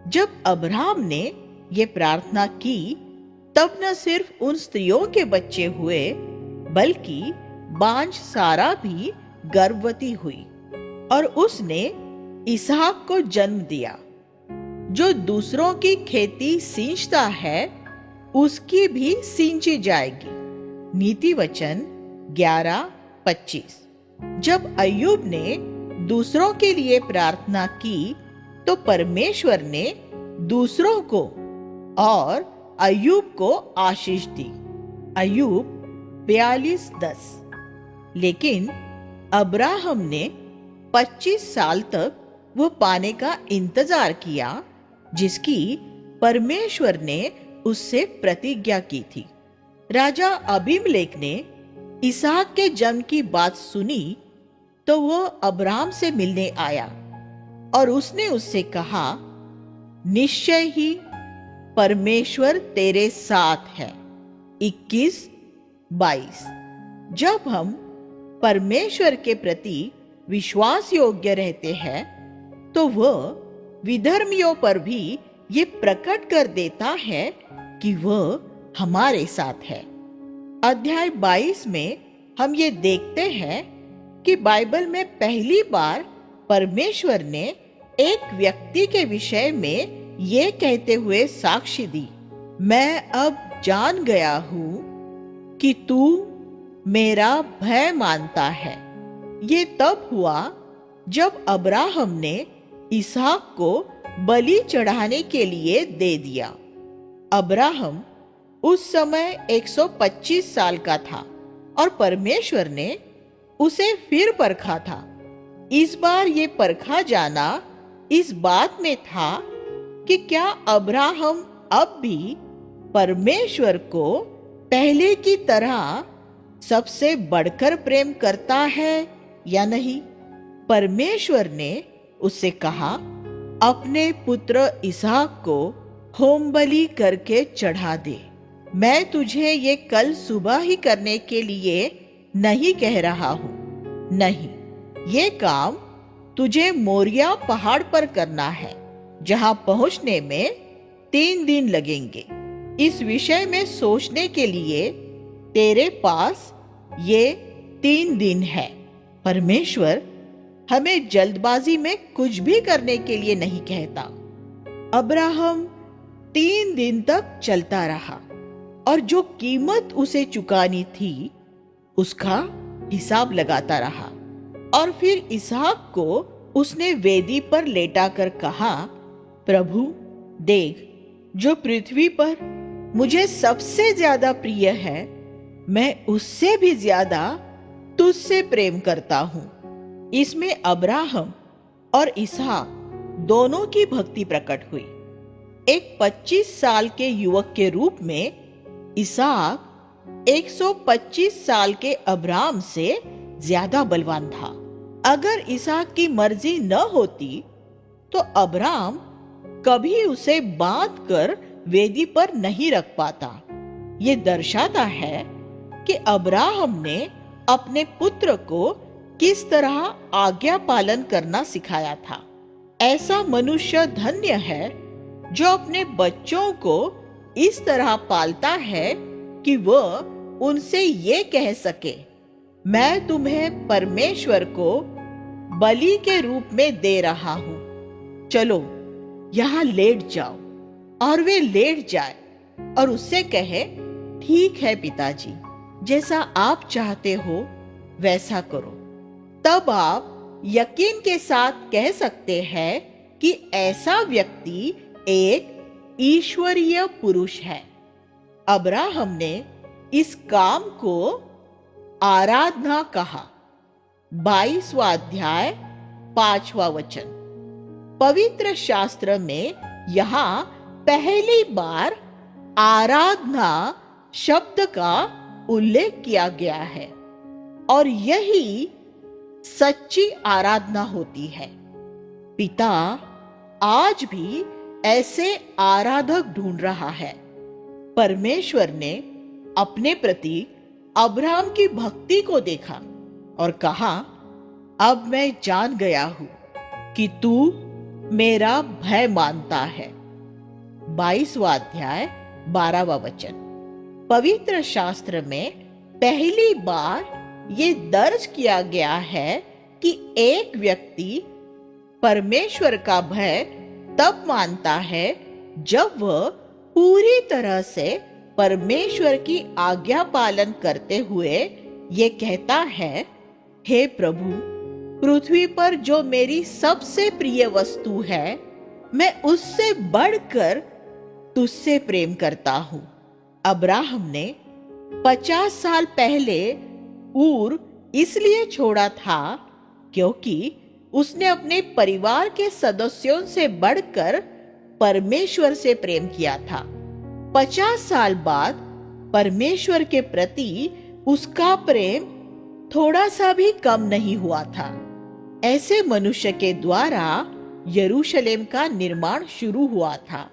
Speaker 1: जब अब्राहम ने ये प्रार्थना की, तब न सिर्फ उन स्त्रियों के बच्चे हुए, बल्कि बांझ सारा भी गर्भवती हुई और उसने इसहाक को जन्म दिया। जो दूसरों की खेती सींचता है, उसकी भी सींची जाएगी। नीति वचन 11:25। जब अय्यूब ने दूसरों के लिए प्रार्थना की, तो परमेश्वर ने दूसरों को और अय्यूब को आशीष दी। अय्यूब 42:10। लेकिन अब्राहम ने 25 साल तक वह पाने का इंतजार किया, जिसकी परमेश्वर ने उससे प्रतिज्ञा की थी। राजा अबीमेलेक ने इसहाक के जन्म की बात सुनी, तो वह अब्राहम से मिलने आया और उसने उससे कहा, निश्चय ही परमेश्वर तेरे साथ है। 21:22। जब हम परमेश्वर के प्रति विश्वास योग्य रहते हैं, तो वह विधर्मियों पर भी ये प्रकट कर देता है कि वह हमारे साथ है। अध्याय 22 में हम ये देखते हैं कि बाइबल में पहली बार परमेश्वर ने एक व्यक्ति के विषय में ये कहते हुए साक्षी दी, मैं अब जान गया हूं कि तू मेरा भय मानता है। ये तब हुआ जब अब्राहम ने इसहाक को बलि चढ़ाने के लिए दे दिया। अब्राहम उस समय 125 साल का था और परमेश्वर ने उसे फिर परखा था। इस बार ये परखा जाना इस बात में था कि क्या अब्राहम अब भी परमेश्वर को पहले की तरह सबसे बढ़कर प्रेम करता है या नहीं। परमेश्वर ने उससे कहा, अपने पुत्र इसहाक को होम बलि करके चढ़ा दे। मैं तुझे ये कल सुबह ही करने के लिए नहीं कह रहा हूं। नहीं, ये काम तुझे मोरिया पहाड़ पर करना है, जहां पहुंचने में 3 दिन लगेंगे। इस विषय में सोचने के लिए तेरे पास ये 3 दिन है। परमेश्वर हमें जल्दबाजी में कुछ भी करने के लिए नहीं कहता। अब्राहम 3 दिन तक चलता रहा और जो कीमत उसे चुकानी थी उसका हिसाब लगाता रहा। और फिर इसहाक को उसने वेदी पर लेटाकर कहा, प्रभु देख, जो पृथ्वी पर मुझे सबसे ज्यादा प्रिय है, मैं उससे भी ज्यादा तुझसे प्रेम करता हूं। इसमें अब्राहम और इसहाक दोनों की भक्ति प्रकट हुई। एक 25 साल के युवक के रूप में इसहाक 125 साल के अब्राहम से ज्यादा बलवान था। अगर इसहाक की मर्जी न होती तो अब्राहम कभी उसे बांध कर वेदी पर नहीं रख पाता। ये दर्शाता है कि अब्राहम ने अपने पुत्र को किस तरह आज्ञा पालन करना सिखाया था। ऐसा मनुष्य धन्य है जो अपने बच्चों को इस तरह पालता है कि वह उनसे ये कह सके, मैं तुम्हें परमेश्वर को बलि के रूप में दे रहा हूं, चलो यहां लेट जाओ। और वे लेट जाए और उससे कहे, ठीक है पिताजी, जैसा आप चाहते हो वैसा करो। तब आप यकीन के साथ कह सकते हैं कि ऐसा व्यक्ति एक ईश्वरीय पुरुष है। अब्राहम ने इस काम को आराधना कहा। 22वां अध्याय 5वां वचन। पवित्र शास्त्र में यहाँ पहली बार आराधना शब्द का उल्लेख किया गया है और यही सच्ची आराधना होती है। पिता आज भी ऐसे आराधक ढूंढ रहा है। परमेश्वर ने अपने प्रति अब्राहम की भक्ति को देखा और कहा, अब मैं जान गया हूं कि तू मेरा भय मानता है। 22वां अध्याय 12वां वचन। पवित्र शास्त्र में पहली बार ये दर्ज किया गया है कि एक व्यक्ति परमेश्वर का भय तब मानता है जब वह पूरी तरह से परमेश्वर की आज्ञा पालन करते हुए ये कहता है, हे प्रभु, पृथ्वी पर जो मेरी सबसे प्रिय वस्तु है, मैं उससे बढ़कर तुझसे प्रेम करता हूं। अब्राहम ने 50 साल पहले ऊर इसलिए छोड़ा था क्योंकि उसने अपने परिवार के सदस्यों से बढ़कर परमेश्वर से प्रेम किया था। 50 साल बाद परमेश्वर के प्रति उसका प्रेम थोड़ा सा भी कम नहीं हुआ था। ऐसे मनुष्य के द्वारा यरूशलेम का निर्माण शुरू हुआ था।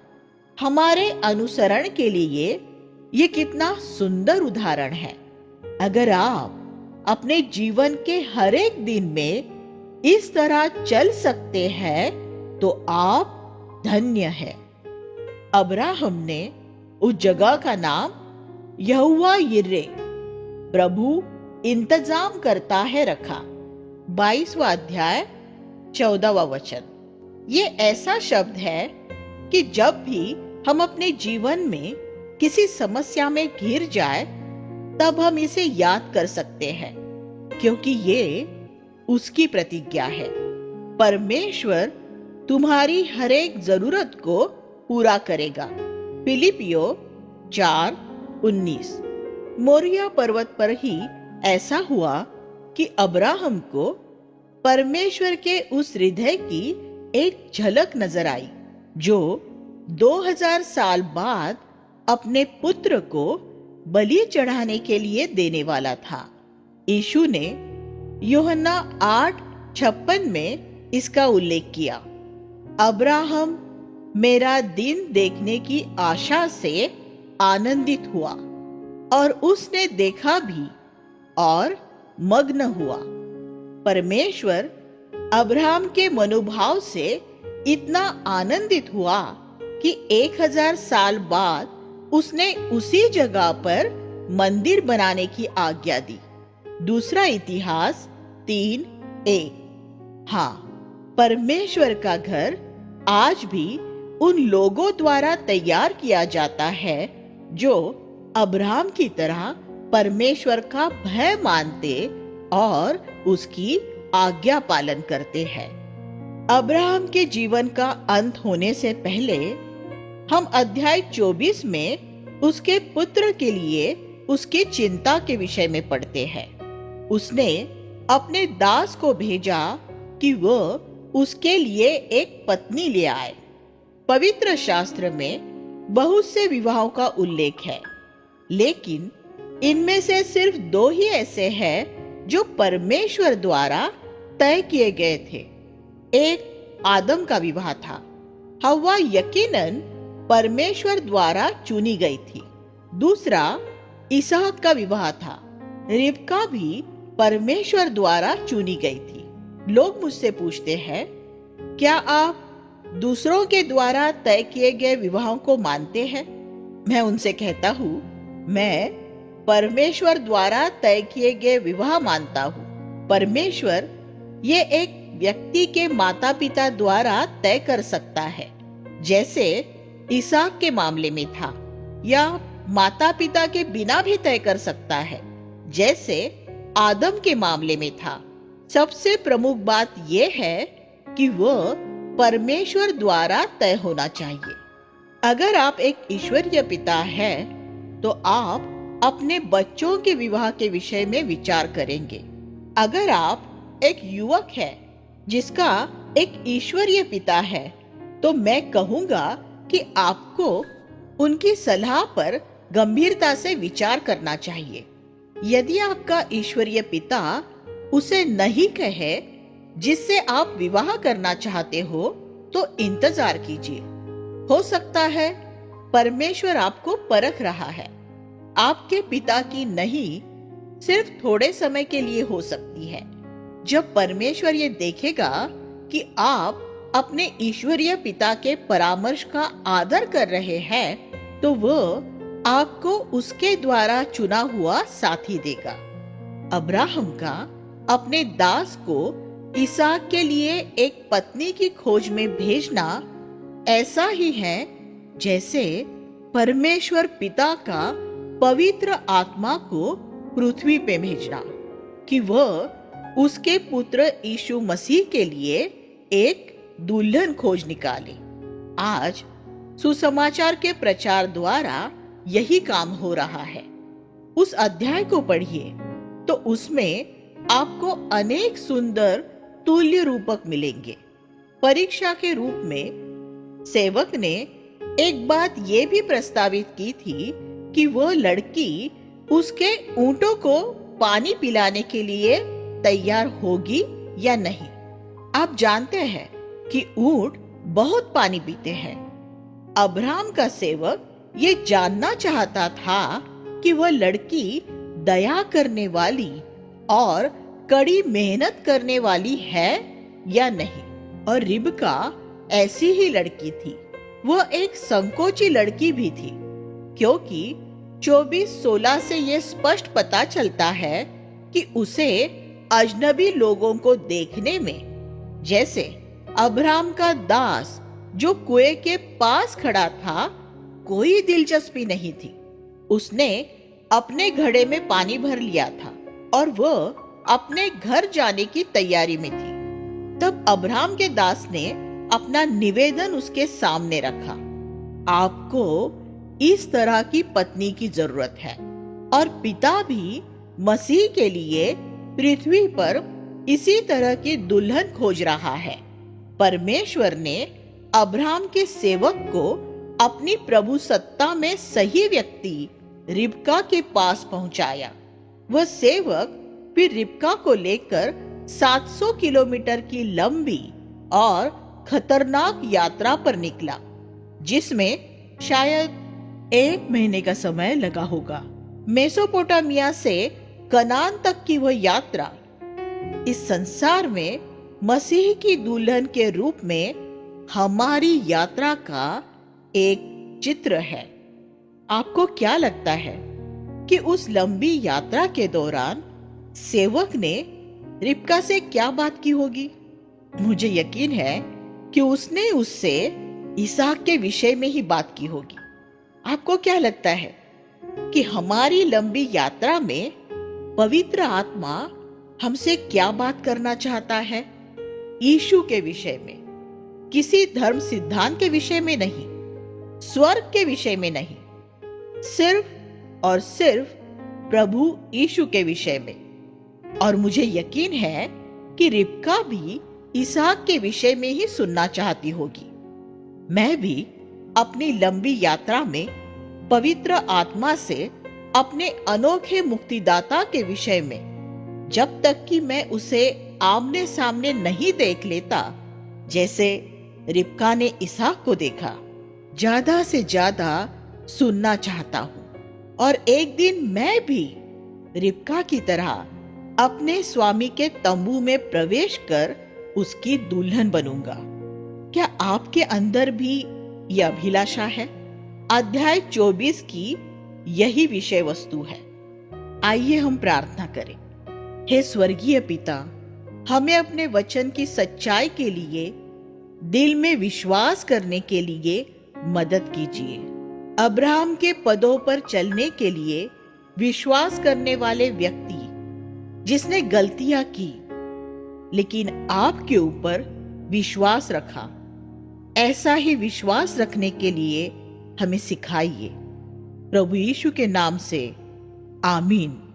Speaker 1: हमारे अनुसरण के लिए ये कितना सुंदर उदाहरण है। अगर आप अपने जीवन के हर एक दिन में इस तरह चल सकते हैं तो आप धन्य हैं। अब्राहम ने उस जगह का नाम यहोवा यिरे, प्रभु इंतजाम करता है, रखा। 22वां अध्याय 14वां वचन। ये ऐसा शब्द है कि जब भी हम अपने जीवन में किसी समस्या में घिर जाए तब हम इसे याद कर सकते हैं, क्योंकि ये उसकी प्रतिज्ञा है। परमेश्वर तुम्हारी हर एक जरूरत को पूरा करेगा। फिलिपियो 4:19। मोरिया पर्वत पर ही ऐसा हुआ कि अब्राहम को परमेश्वर के उस हृदय की एक झलक नजर आई जो 2000 साल बाद अपने पुत्र को बलि चढ़ाने के लिए देने वाला था। यीशु ने यूहन्ना 8:56 में इसका उल्लेख किया। अब्राहम मेरा दिन देखने की आशा से आनंदित हुआ और उसने देखा भी और मग्न हुआ। परमेश्वर अब्राहम के मनोभाव से इतना आनंदित हुआ कि 1000 साल बाद उसने उसी जगह पर मंदिर बनाने की आज्ञा दी। दूसरा इतिहास 3:1। हाँ, परमेश्वर का घर आज भी उन लोगों द्वारा तैयार किया जाता है जो अब्राहम की तरह परमेश्वर का भय मानते और उसकी आज्ञा पालन करते हैं। अब्राहम के जीवन का अंत होने से पहले हम अध्याय 24 में उसके पुत्र के लिए उसकी चिंता के विषय में पढ़ते हैं। उसने अपने दास को भेजा कि वह उसके लिए एक पत्नी ले आए। पवित्र शास्त्र में बहुत से विवाहों का उल्लेख है, लेकिन इनमें से सिर्फ 2 ही ऐसे हैं जो परमेश्वर द्वारा तय किए गए थे। एक आदम का विवाह था। हव्वा यकीनन परमेश्वर द्वारा चुनी गई थी। दूसरा इसहाक का विवाह था। रिबका भी परमेश्वर द्वारा चुनी गई थी। लोग मुझसे पूछते हैं, क्या आप दूसरों के द्वारा तय किए गए विवाहों को मानते हैं? मैं उनसे कहता हूँ, मैं परमेश्वर द्वारा तय किए गए विवाह मानता हूँ। परमेश्वर ये एक व्यक्ति के माता पिता द्वारा तय कर सकता है, जैसे इसहाक के मामले में था, या माता पिता के बिना भी तय कर सकता है, जैसे आदम के मामले में था। सबसे प्रमुख बात यह है कि वह परमेश्वर द्वारा तय होना चाहिए। अगर आप एक ईश्वरीय पिता हैं, तो आप अपने बच्चों के विवाह के विषय में विचार करेंगे। अगर आप एक युवक हैं जिसका एक ईश्वरीय पिता है, तो मैं कहूंगा कि आपको उनकी सलाह पर गंभीरता से विचार करना चाहिए। यदि आपका ईश्वरीय पिता उसे नहीं कहे जिससे आप विवाह करना चाहते हो, तो इंतजार कीजिए। हो सकता है परमेश्वर आपको परख रहा है। आपके पिता की नहीं सिर्फ थोड़े समय के लिए हो सकती है। जब परमेश्वर ये देखेगा कि आप अपने ईश्वरीय पिता के परामर्श का आदर कर रहे हैं, तो वह आपको उसके द्वारा चुना हुआ साथी देगा। अब्राहम का अपने दास को इसहाक के लिए एक पत्नी की खोज में भेजना ऐसा ही है जैसे परमेश्वर पिता का पवित्र आत्मा को पृथ्वी पे भेजना कि वह उसके पुत्र यीशु मसीह के लिए एक दुल्हन खोज निकाले। आज सुसमाचार के प्रचार द्वारा यही काम हो रहा है। उस अध्याय को पढ़िए तो उसमें आपको अनेक सुंदर तुल्य रूपक मिलेंगे। परीक्षा के रूप में सेवक ने एक बात ये भी प्रस्तावित की थी कि वह लड़की उसके ऊंटों को पानी पिलाने के लिए तैयार होगी या नहीं। आप जानते हैं कि ऊंट बहुत पानी पीते हैं। अब्राहम का सेवक ये जानना चाहता था कि वह लड़की दया करने वाली और कड़ी मेहनत करने वाली है या नहीं। और रिबका ऐसी ही लड़की थी। वह एक संकोची लड़की भी थी, क्योंकि 24:16 से यह स्पष्ट पता चलता है कि उसे अजनबी लोगों को देखने में, जैसे अब्राहम का दास जो कुएं के पास खड़ा था, कोई दिलचस्पी नहीं थी। उसने अपने घड़े में पानी भर लिया था और वह अपने घर जाने की तैयारी में थी। तब अब्राहम के दास ने अपना निवेदन उसके सामने रखा। आपको इस तरह की पत्नी की जरूरत है और पिता भी मसीह के लिए पृथ्वी पर इसी तरह की दुल्हन खोज रहा है। परमेश्वर ने अब्राहम के सेवक को अपनी प्रभु सत्ता में सही व्यक्ति रिबका के पास पहुंचाया। वह सेवक फिर रिबका को लेकर 700 किलोमीटर की लंबी और खतरनाक यात्रा पर निकला, जिसमें शायद 1 महीने का समय लगा होगा। मेसोपोटामिया से कनान तक की वह यात्रा इस संसार में मसीह की दुल्हन के रूप में हमारी यात्रा का एक चित्र है। आपको क्या लगता है कि उस लंबी यात्रा के दौरान सेवक ने रिबका से क्या बात की होगी? मुझे यकीन है कि उसने उससे इसहाक के विषय में ही बात की होगी। आपको क्या लगता है कि हमारी लंबी यात्रा में पवित्र आत्मा हमसे क्या बात करना चाहता है? यीशु के विषय में, किसी धर्म सिद्धांत के विषय में नहीं, स्वर्ग के विषय में नहीं, सिर्फ और सिर्फ प्रभु यीशु के विषय में। और मुझे यकीन है कि रिबका भी इसहाक के विषय में ही सुनना चाहती होगी। मैं भी अपनी लंबी यात्रा में पवित्र आत्मा से अपने अनोखे मुक्तिदाता के विषय में, जब तक कि मैं उसे आमने सामने नहीं देख लेता, जैसे रिबका ने इसहाक को देखा, ज्यादा से ज्यादा सुनना चाहता हूं। और एक दिन मैं भी रिबका की तरह अपने स्वामी के तंबू में प्रवेश कर उसकी दुल्हन बनूंगा। क्या आपके अंदर भी यह अभिलाषा है? अध्याय 24 की यही विषय वस्तु है। आइए हम प्रार्थना करें। हे स्वर्गीय पिता, हमें अपने वचन की सच्चाई के लिए दिल में विश्वास करने के लिए मदद कीजिए। अब्राहम के पदों पर चलने के लिए विश्वास करने वाले व्यक्ति जिसने गलतियां की लेकिन आपके ऊपर विश्वास रखा, ऐसा ही विश्वास रखने के लिए हमें सिखाइए। प्रभु यीशु के नाम से आमीन।